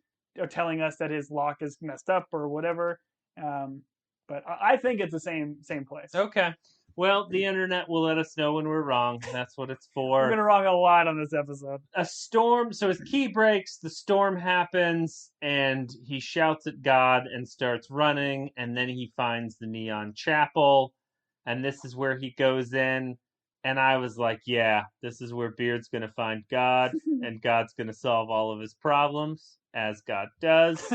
telling us that his lock is messed up or whatever. But I think it's the same place. Okay. Well, the internet will let us know when we're wrong. That's what it's for. We're going to wrong a lot on this episode. A storm, so his key breaks, the storm happens, and he shouts at God and starts running, and then he finds the neon chapel, and this is where he goes in, and I was like, yeah, this is where Beard's going to find God, and God's going to solve all of his problems, as God does.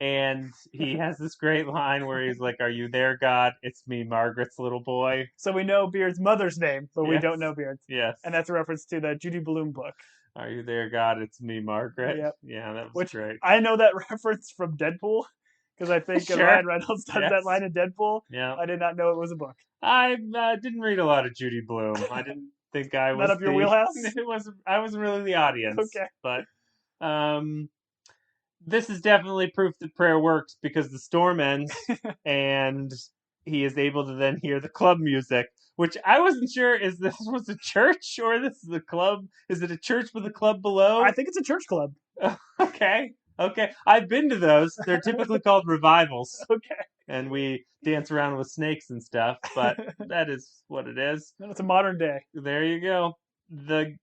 And he has this great line where he's like, "Are you there, God? It's me, Margaret's little boy." So we know Beard's mother's name, but we don't know Beard's. Yes. And that's a reference to the Judy Blume book. "Are you there, God? It's me, Margaret." Yep. Yeah, that was great. I know that reference from Deadpool, because I think Ryan Reynolds does that line in Deadpool. Yeah. I did not know it was a book. I didn't read a lot of Judy Blume. I didn't think I was... Not up your wheelhouse? I wasn't really the audience. Okay. But this is definitely proof that prayer works, because the storm ends and he is able to then hear the club music, which I wasn't sure is this was a church or this is a club. Is it a church with a club below? I think it's a church club. Okay. I've been to those. They're typically called revivals. Okay. And we dance around with snakes and stuff, but that is what it is. No, it's a modern day. There you go. And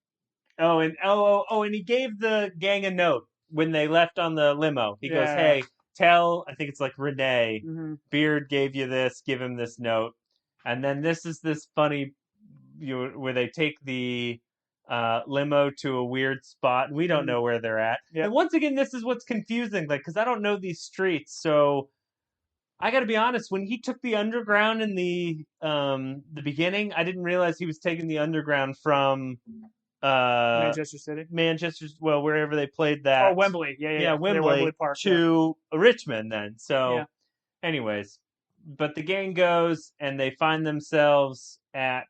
he gave the gang a note when they left on the limo. He goes, "Hey, tell," I think it's like Renee, Beard gave you this, give him this note. And then this is this funny, where they take the limo to a weird spot. We don't know where they're at. Yep. And once again, this is what's confusing, like, because I don't know these streets, so I got to be honest. When he took the underground in the beginning, I didn't realize he was taking the underground from Manchester City, well, wherever they played that. Oh, Wembley, yeah, Wembley Park, to Richmond. Then, so, anyways, but the gang goes and they find themselves at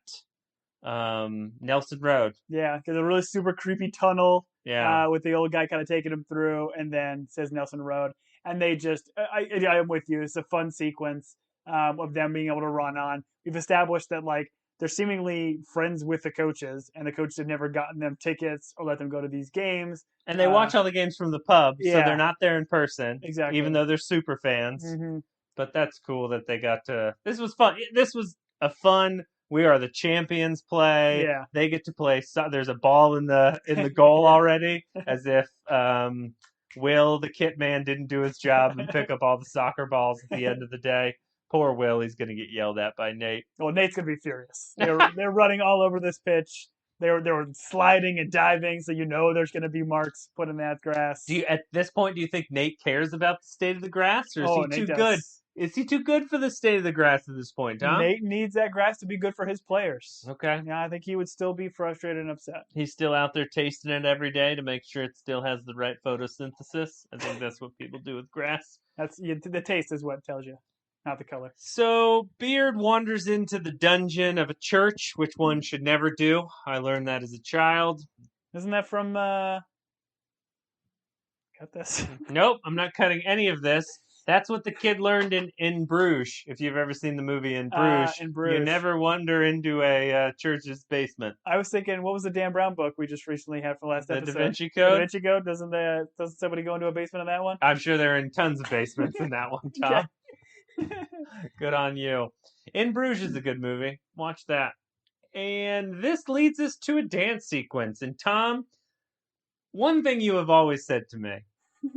Nelson Road. Yeah, because a really super creepy tunnel. Yeah, with the old guy kind of taking him through, and then says Nelson Road, and they just, I'm with you. It's a fun sequence of them being able to run on. We've established that like they're seemingly friends with the coaches, and the coaches have never gotten them tickets or let them go to these games. And they watch all the games from the pub, so they're not there in person. Exactly. Even though they're super fans. Mm-hmm. But that's cool that they got to... This was fun. This was a fun, We Are the Champions play. Yeah. They get to play. There's a ball in the goal already, as if Will, the kit man, didn't do his job and pick up all the soccer balls at the end of the day. Poor Will, he's going to get yelled at by Nate. Well, Nate's gonna be furious. They're running all over this pitch. They were sliding and diving, so there's gonna be marks put in that grass. At this point, do you think Nate cares about the state of the grass, or is he Nate too does. good? Is he too good for the state of the grass at this point, Tom? Nate needs that grass to be good for his players. Okay. Yeah, I think he would still be frustrated and upset. He's still out there tasting it every day to make sure it still has the right photosynthesis. I think that's what people do with grass. The taste is what tells you, not the color. So Beard wanders into the dungeon of a church, which one should never do. I learned that as a child. Isn't that from cut this? Nope, I'm not cutting any of this. That's what the kid learned in Bruges. If you've ever seen the movie in Bruges, you never wander into a church's basement. I was thinking, what was the Dan Brown book we just recently had from last episode? The Da Vinci Code? Da Vinci Code? Doesn't somebody go into a basement in that one? I'm sure there are in tons of basements in that one, Tom. Good on you. In Bruges is a good movie. Watch that. And this leads us to a dance sequence. And Tom, one thing you have always said to me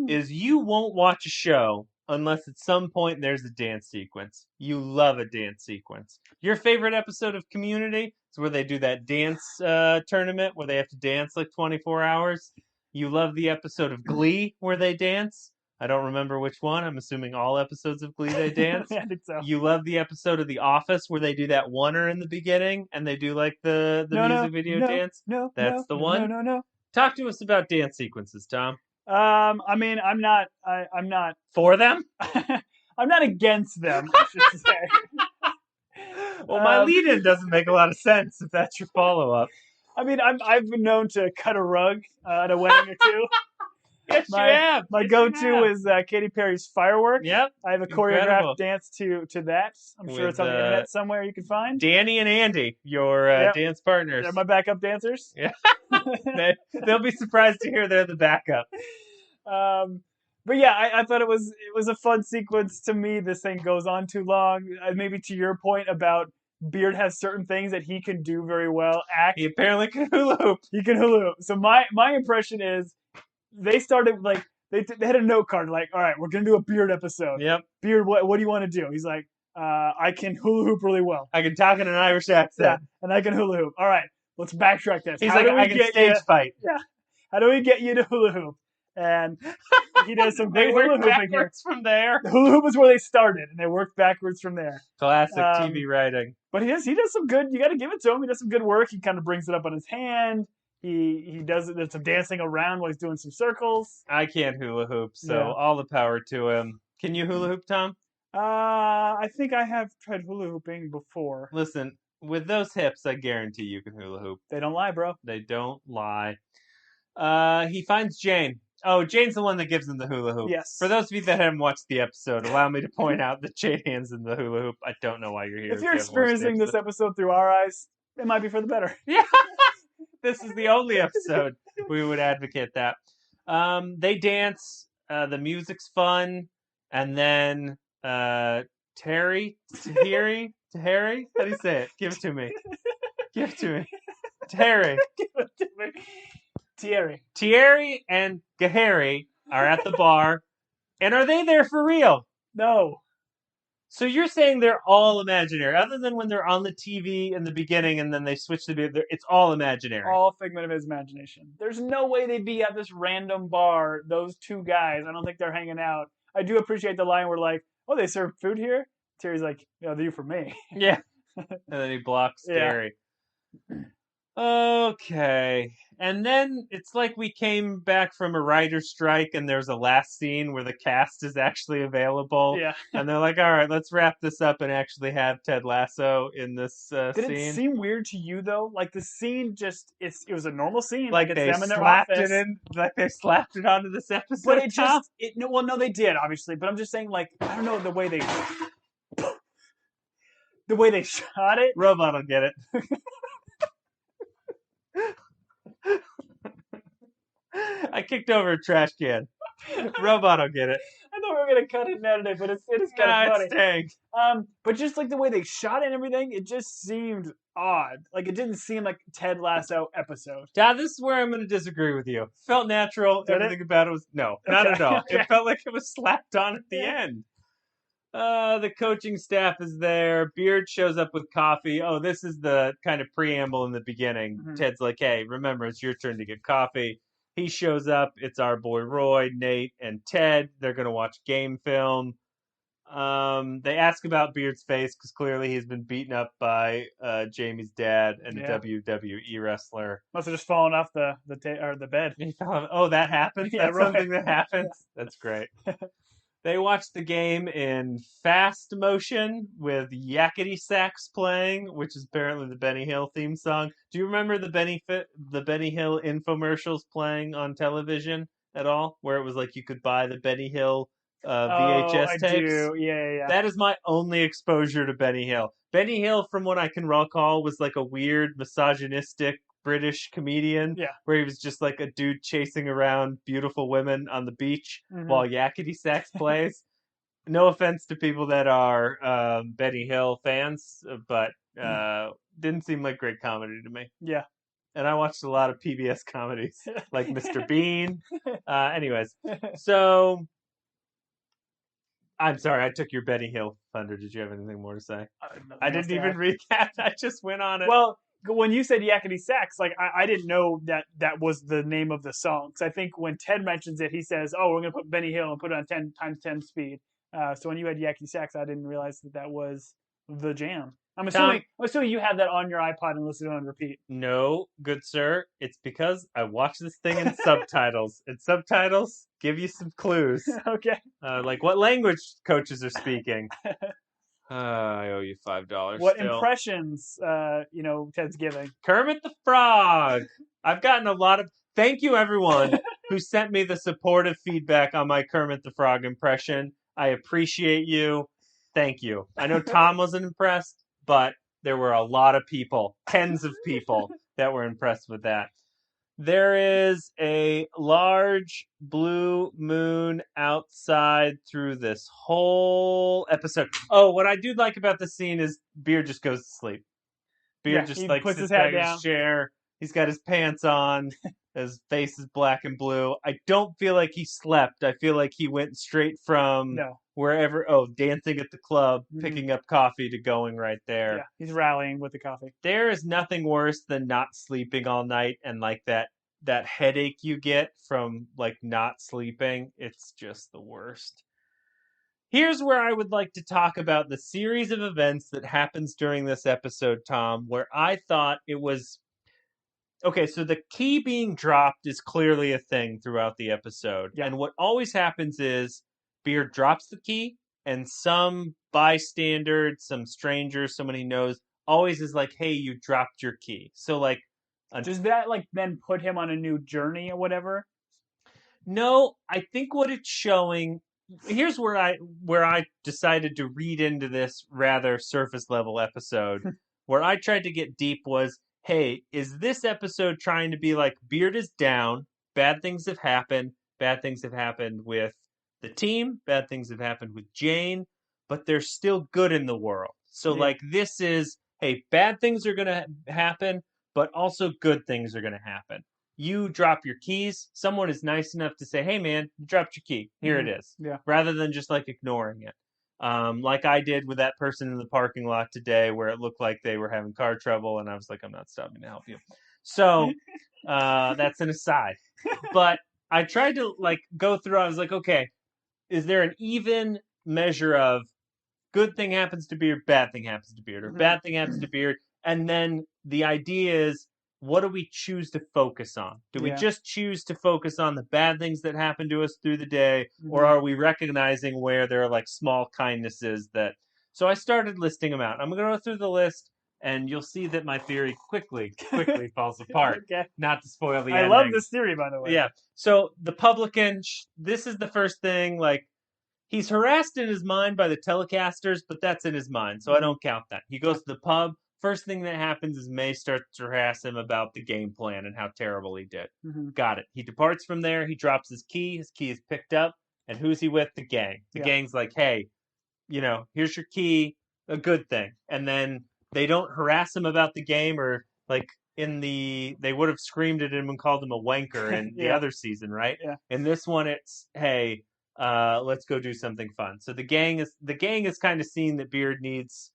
is you won't watch a show unless at some point there's a dance sequence. You love a dance sequence. Your favorite episode of Community is where they do that dance tournament where they have to dance like 24 hours. You love the episode of Glee where they dance. I don't remember which one. I'm assuming all episodes of Glee they dance. I think so. You love the episode of The Office where they do that oneer in the beginning and they do like the music video dance. That's the one. No. Talk to us about dance sequences, Tom. I mean, I'm not For them? I'm not against them, I should say. Well, my lead-in doesn't make a lot of sense if that's your follow-up. I mean, I've been known to cut a rug at a wedding or two. Yes, you have. My go-to is Katy Perry's Firework. Yep. I have a choreographed dance to that. I'm sure it's on the internet somewhere you can find. Danny and Andy, your dance partners. They're my backup dancers. Yeah. They'll be surprised to hear they're the backup. But yeah, I thought it was a fun sequence. To me, this thing goes on too long. Maybe to your point about Beard has certain things that he can do very well. He apparently can hula hoop. He can hula hoop. So my impression is they started like they had a note card like, all right, we're gonna do a Beard episode. Yep. Beard, what do you want to do? He's like, I can hula hoop really well. I can talk in an Irish accent. Yeah, and I can hula hoop. All right, let's backtrack this. He's like, I can stage fight. Yeah. How do we get you to hula hoop? And he does some great hula hooping here. From there. The hula hoop is where they started, and they worked backwards from there. Classic TV writing. But he does some good. You got to give it to him. He does some good work. He kind of brings it up on his hand. He does it. There's some dancing around while he's doing some circles. I can't hula hoop, so all the power to him. Can you hula hoop, Tom? I think I have tried hula hooping before. Listen, with those hips, I guarantee you can hula hoop. They don't lie, bro. They don't lie. He finds Jane. Oh, Jane's the one that gives him the hula hoop. Yes. For those of you that haven't watched the episode, allow me to point out that Jane hands in the hula hoop. I don't know why you're here. If you're experiencing this episode through our eyes, it might be for the better. Yeah. This is the only episode we would advocate that. They dance. The music's fun. And then Tahiri? How do you say it? Give it to me. Tahiri. Give it to me. Thierry and Gahari are at the bar. And are they there for real? No. So you're saying they're all imaginary, other than when they're on the TV in the beginning and then they switch to it's all imaginary. All figment of his imagination. There's no way they'd be at this random bar, those two guys. I don't think they're hanging out. I do appreciate the line where like, oh, they serve food here? Terry's like, no, they're for me. Yeah. And then he blocks Terry. Okay. And then it's like we came back from a writer's strike and there's a last scene where the cast is actually available. Yeah. And they're like, all right, let's wrap this up and actually have Ted Lasso in this scene. Did it seem weird to you, though? Like, the scene just, it was a normal scene. Like it's they them in their slapped office. it in, like they slapped it onto this episode. But it just, no, they did, obviously. But I'm just saying, like, I don't know, the way they shot it. Robot will get it. I kicked over a trash can. Robot will get it. I thought we were gonna cut it and edit it, but it is kind of Nah, funny. it's staying. But just like the way they shot it and everything, it just seemed odd. Like it didn't seem like Ted Lasso episode. Yeah, this is where I'm going to disagree with you. Felt natural. Did it? Everything about it was no, not Okay, at all. okay. It felt like it was slapped on at the Yeah. end. The coaching staff is there. Beard shows up with coffee. Oh, this is the kind of preamble in the beginning. Mhm. Ted's like, "Hey, remember, it's your turn to get coffee." He shows up. It's our boy Roy, Nate, and Ted. They're going to watch game film. They ask about Beard's face because clearly he's been beaten up by Jamie's dad and Yeah. a WWE wrestler. Must have just fallen off the bed. He thought, oh, that happens? Yeah, That's right. something that happens? That's great. They watched the game in fast motion with yakety sax playing, which is apparently the Benny Hill theme song. Do you remember the Benny Hill infomercials playing on television at all? Where it was like you could buy the Benny Hill VHS I tapes? do. Yeah. That is my only exposure to Benny Hill. Benny Hill, from what I can recall, was like a weird, misogynistic British comedian Yeah. where he was just like a dude chasing around beautiful women on the beach Mhm. while yakety sax plays. No offense to people that are Benny Hill fans, but didn't seem like great comedy to me. Yeah. And I watched a lot of PBS comedies, like Mr. Bean. Anyways, so I'm sorry, I took your Benny Hill thunder. Did you have anything more to say? I didn't even recap. I just went on it. Well, when you said yakety sax, like I didn't know that was the name of the song. Because I think when Ted mentions it, he says, "Oh, we're gonna put Benny Hill and put it on 10 times 10 speed." So when you had yakety sax, I didn't realize that was the jam. I'm assuming you have that on your iPod and listen to it on repeat. No, good sir. It's because I watched this thing in subtitles. And subtitles give you some clues. Okay. Like what language coaches are speaking. I owe you $5 What still. impressions, Ted's giving? Kermit the Frog. I've gotten a lot of... Thank you, everyone, who sent me the supportive feedback on my Kermit the Frog impression. I appreciate you. Thank you. I know Tom wasn't impressed, but there were a lot of people, tens of people, that were impressed with that. There is a large blue moon outside through this whole episode. Oh, what I do like about the scene is Beard just goes to sleep. Beard just he like puts sits his head back in down. his chair. He's got his pants on. His face is black and blue. I don't feel like he slept. I feel like he went straight from wherever. Oh, dancing at the club, picking up coffee to going right there. Yeah, he's rallying with the coffee. There is nothing worse than not sleeping all night and like that headache you get from like not sleeping. It's just the worst. Here's where I would like to talk about the series of events that happens during this episode, Tom, where I thought it was... Okay, so the key being dropped is clearly a thing throughout the episode. Yeah. And what always happens is Beard drops the key, and some bystander, some stranger, someone he knows, always is like, hey, you dropped your key. So, like... Does that, like, then put him on a new journey or whatever? No, I think what it's showing... Here's where I decided to read into this rather surface level episode. Where I tried to get deep was, hey, is this episode trying to be like, Beard is down, bad things have happened with the team, bad things have happened with Jane, but there's still good in the world. So like this is, hey, bad things are going to happen, but also good things are going to happen. You drop your keys, someone is nice enough to say, hey man, you dropped your key, here it is. Yeah. Rather than just like ignoring it. Like I did with that person in the parking lot today where it looked like they were having car trouble and I was like, I'm not stopping to help you. So that's an aside. But I tried to like go through, I was like, okay, is there an even measure of good thing happens to Beard, bad thing happens to Beard, or bad thing happens to Beard? And then the idea is, what do we choose to focus on? Do we just choose to focus on the bad things that happen to us through the day, or are we recognizing where there are like small kindnesses that... So I started listing them out. I'm going to go through the list, and you'll see that my theory quickly falls apart. Okay. Not to spoil the I ending. love this theory, by the way. Yeah. So the publican, this is the first thing, like, he's harassed in his mind by the telecasters, but that's in his mind, so I don't count that. He goes to the pub. First thing that happens is May starts to harass him about the game plan and how terrible he did. Got it. He departs from there. He drops his key. His key is picked up. And who's he with? The gang. The gang's like, hey, here's your key, a good thing. And then they don't harass him about the game or like they would have screamed at him and called him a wanker in the other season, right? Yeah. In this one, it's, hey, let's go do something fun. So the gang is kind of seeing that Beard needs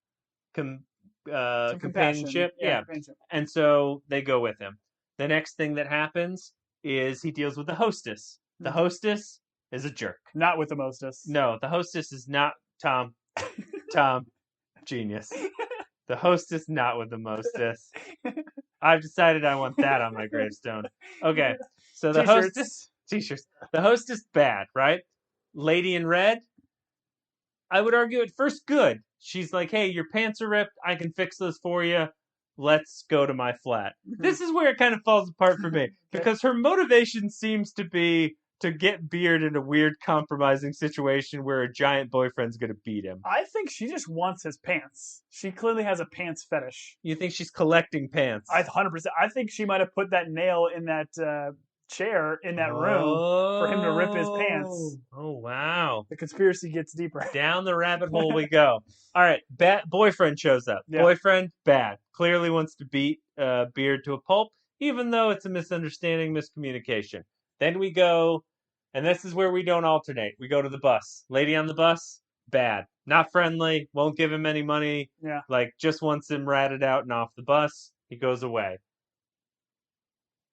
companionship. Yeah. Companionship. And so they go with him. The next thing that happens is he deals with the hostess. The hostess is a jerk. Not with the mostess. No, the hostess is not Tom, genius. The hostess not with the mostess. I've decided I want that on my gravestone. Okay, so the T-shirts. hostess, t-shirts. The hostess bad, right? Lady in red, I would argue at first good. She's like, hey, your pants are ripped. I can fix those for you. Let's go to my flat. This is where it kind of falls apart for me because her motivation seems to be to get Beard in a weird compromising situation where a giant boyfriend's going to beat him. I think she just wants his pants. She clearly has a pants fetish. You think she's collecting pants? 100%. I think she might have put that nail in that chair in that room for him to rip his pants. Oh, wow. The conspiracy gets deeper. Down the rabbit hole we go. All right, boyfriend shows up. Yeah. Boyfriend, bad. Clearly wants to beat Beard to a pulp, even though it's a misunderstanding, miscommunication. Then we go, and this is where we don't alternate. We go to the bus. Lady on the bus, bad. Not friendly, won't give him any money. Yeah. Like, just wants him ratted out and off the bus. He goes away.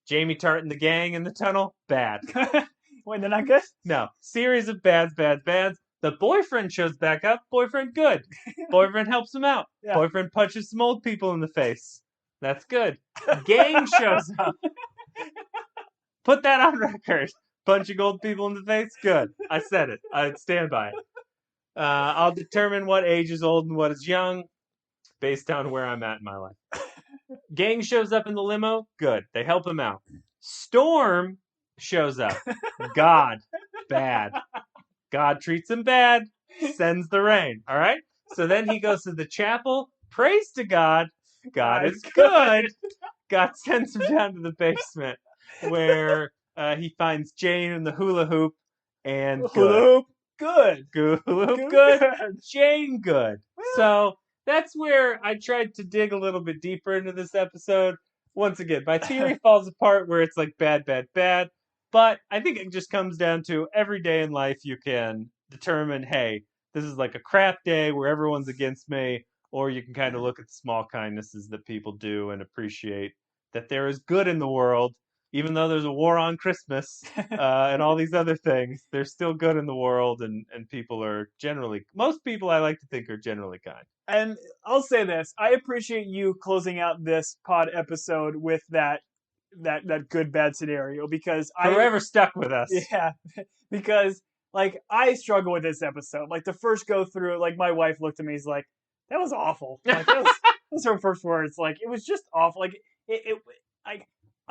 Jamie Tart and the gang in the tunnel, bad. Wait, they're not good? No. Series of bads. The boyfriend shows back up. Boyfriend good. Boyfriend helps him out. Yeah. Boyfriend punches some old people in the face. That's good. Gang shows up. Put that on record. Punching old people in the face? Good. I said it. I'd stand by it. I'll determine what age is old and what is young based on where I'm at in my life. Gang shows up in the limo? Good. They help him out. Storm shows up. God. Bad. God treats him bad. Sends the rain. All right? So then he goes to the chapel. Prays to God. God is good. God sends him down to the basement where he finds Jane in the hula hoop and Hula hoop, good. Hula hoop, good. Jane, good. So that's where I tried to dig a little bit deeper into this episode. Once again, my theory falls apart where it's like bad. But I think it just comes down to every day in life you can determine, hey, this is like a crap day where everyone's against me, or you can kind of look at the small kindnesses that people do and appreciate that there is good in the world. Even though there's a war on Christmas and all these other things, there's still good in the world, and people are most people I like to think are generally kind. And I'll say this, I appreciate you closing out this pod episode with that good bad scenario because Forever stuck with us. Yeah, because like I struggle with this episode. Like the first go through, like my wife looked at me, is like, that was awful. Like that was her first words. Like it was just awful. Like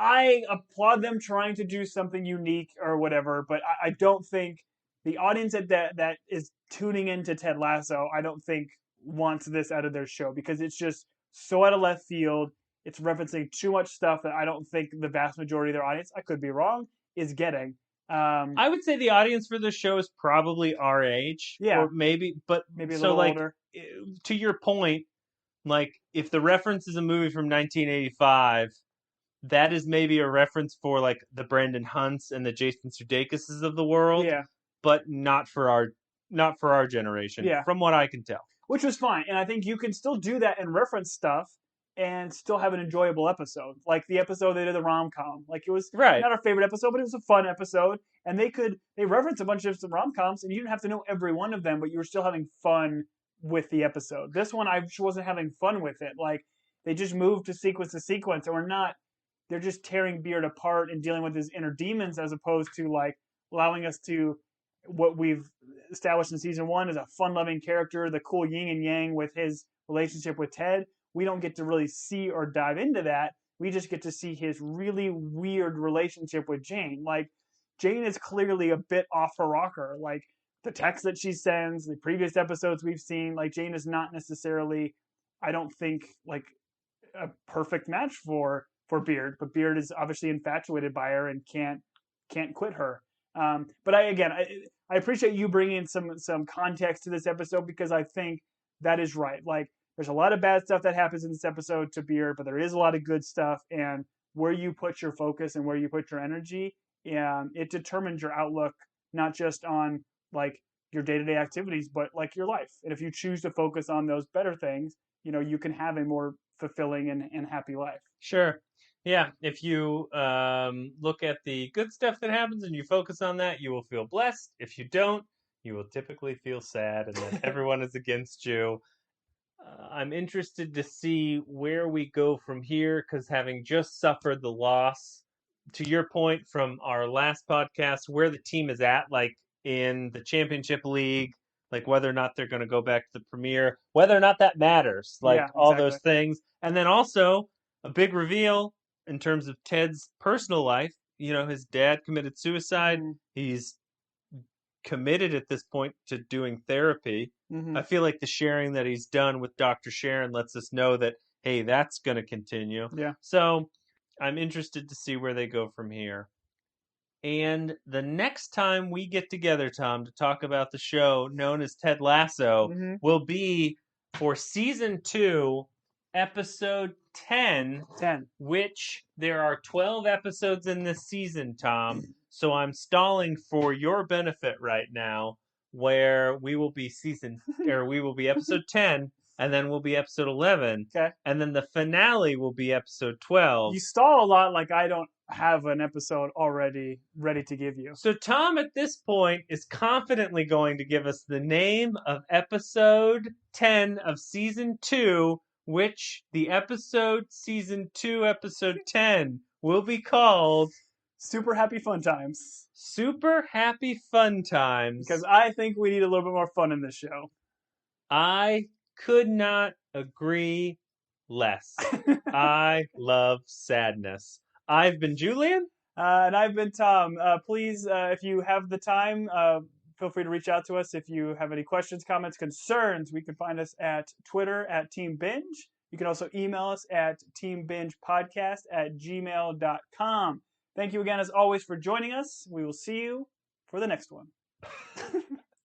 I applaud them trying to do something unique or whatever, but I don't think the audience that is tuning into Ted Lasso, I don't think wants this out of their show because it's just so out of left field. It's referencing too much stuff that I don't think the vast majority of their audience, I could be wrong, is getting. I would say the audience for this show is probably our age. Yeah. Or maybe a little older. To your point, like if the reference is a movie from 1985, that is maybe a reference for like the Brandon Hunts and the Jason Sudeikis of the world. Yeah. But not for our generation. Yeah. From what I can tell. Which was fine. And I think you can still do that and reference stuff and still have an enjoyable episode. Like the episode they did the rom-com. Like it was not our favorite episode, but it was a fun episode. And they referenced a bunch of some rom-coms and you didn't have to know every one of them, but you were still having fun with the episode. This one I wasn't having fun with it. Like they just moved to sequence and they're just tearing Beard apart and dealing with his inner demons as opposed to like allowing us to what we've established in season 1 is a fun-loving character, the cool yin and yang with his relationship with Ted. We don't get to really see or dive into that. We just get to see his really weird relationship with Jane. Like, Jane is clearly a bit off her rocker. Like, the text that she sends, the previous episodes we've seen, like, Jane is not necessarily, I don't think, like, a perfect match for Beard. But Beard is obviously infatuated by her and can't quit her. But I appreciate you bringing some context to this episode because I think that is right. Like, there's a lot of bad stuff that happens in this episode to Beer, but there is a lot of good stuff, and where you put your focus and where you put your energy, it determines your outlook, not just on like your day-to-day activities, but like your life. And if you choose to focus on those better things, you can have a more fulfilling and happy life. Sure. Yeah, if you look at the good stuff that happens and you focus on that, you will feel blessed. If you don't, you will typically feel sad and that everyone is against you. I'm interested to see where we go from here because having just suffered the loss, to your point from our last podcast, where the team is at, like in the championship league, like whether or not they're going to go back to the premier, whether or not that matters, like Yeah, all exactly. those things. And then also a big reveal in terms of Ted's personal life. His dad committed suicide. Mm-hmm. He's committed at this point to doing therapy. Mm-hmm. I feel like the sharing that he's done with Dr. Sharon lets us know that, hey, that's going to continue. Yeah. So I'm interested to see where they go from here. And the next time we get together, Tom, to talk about the show known as Ted Lasso Mm-hmm. will be for season 2, episode 10, 10. which there are 12 episodes in this season, Tom. So I'm stalling for your benefit right now, where we will be episode 10, and then we'll be episode 11. Okay. And then the finale will be episode 12. You stall a lot like I don't have an episode already ready to give you. So Tom at this point is confidently going to give us the name of episode 10 of season 2, which the season 2, episode 10 will be called Super Happy Fun Times. Super Happy Fun Times. Because I think we need a little bit more fun in this show. I could not agree less. I love sadness. I've been Julian. And I've been Tom. Please, if you have the time, feel free to reach out to us. If you have any questions, comments, concerns, we can find us at Twitter at Team Binge. You can also email us at teambingepodcast@gmail.com. Thank you again, as always, for joining us. We will see you for the next one.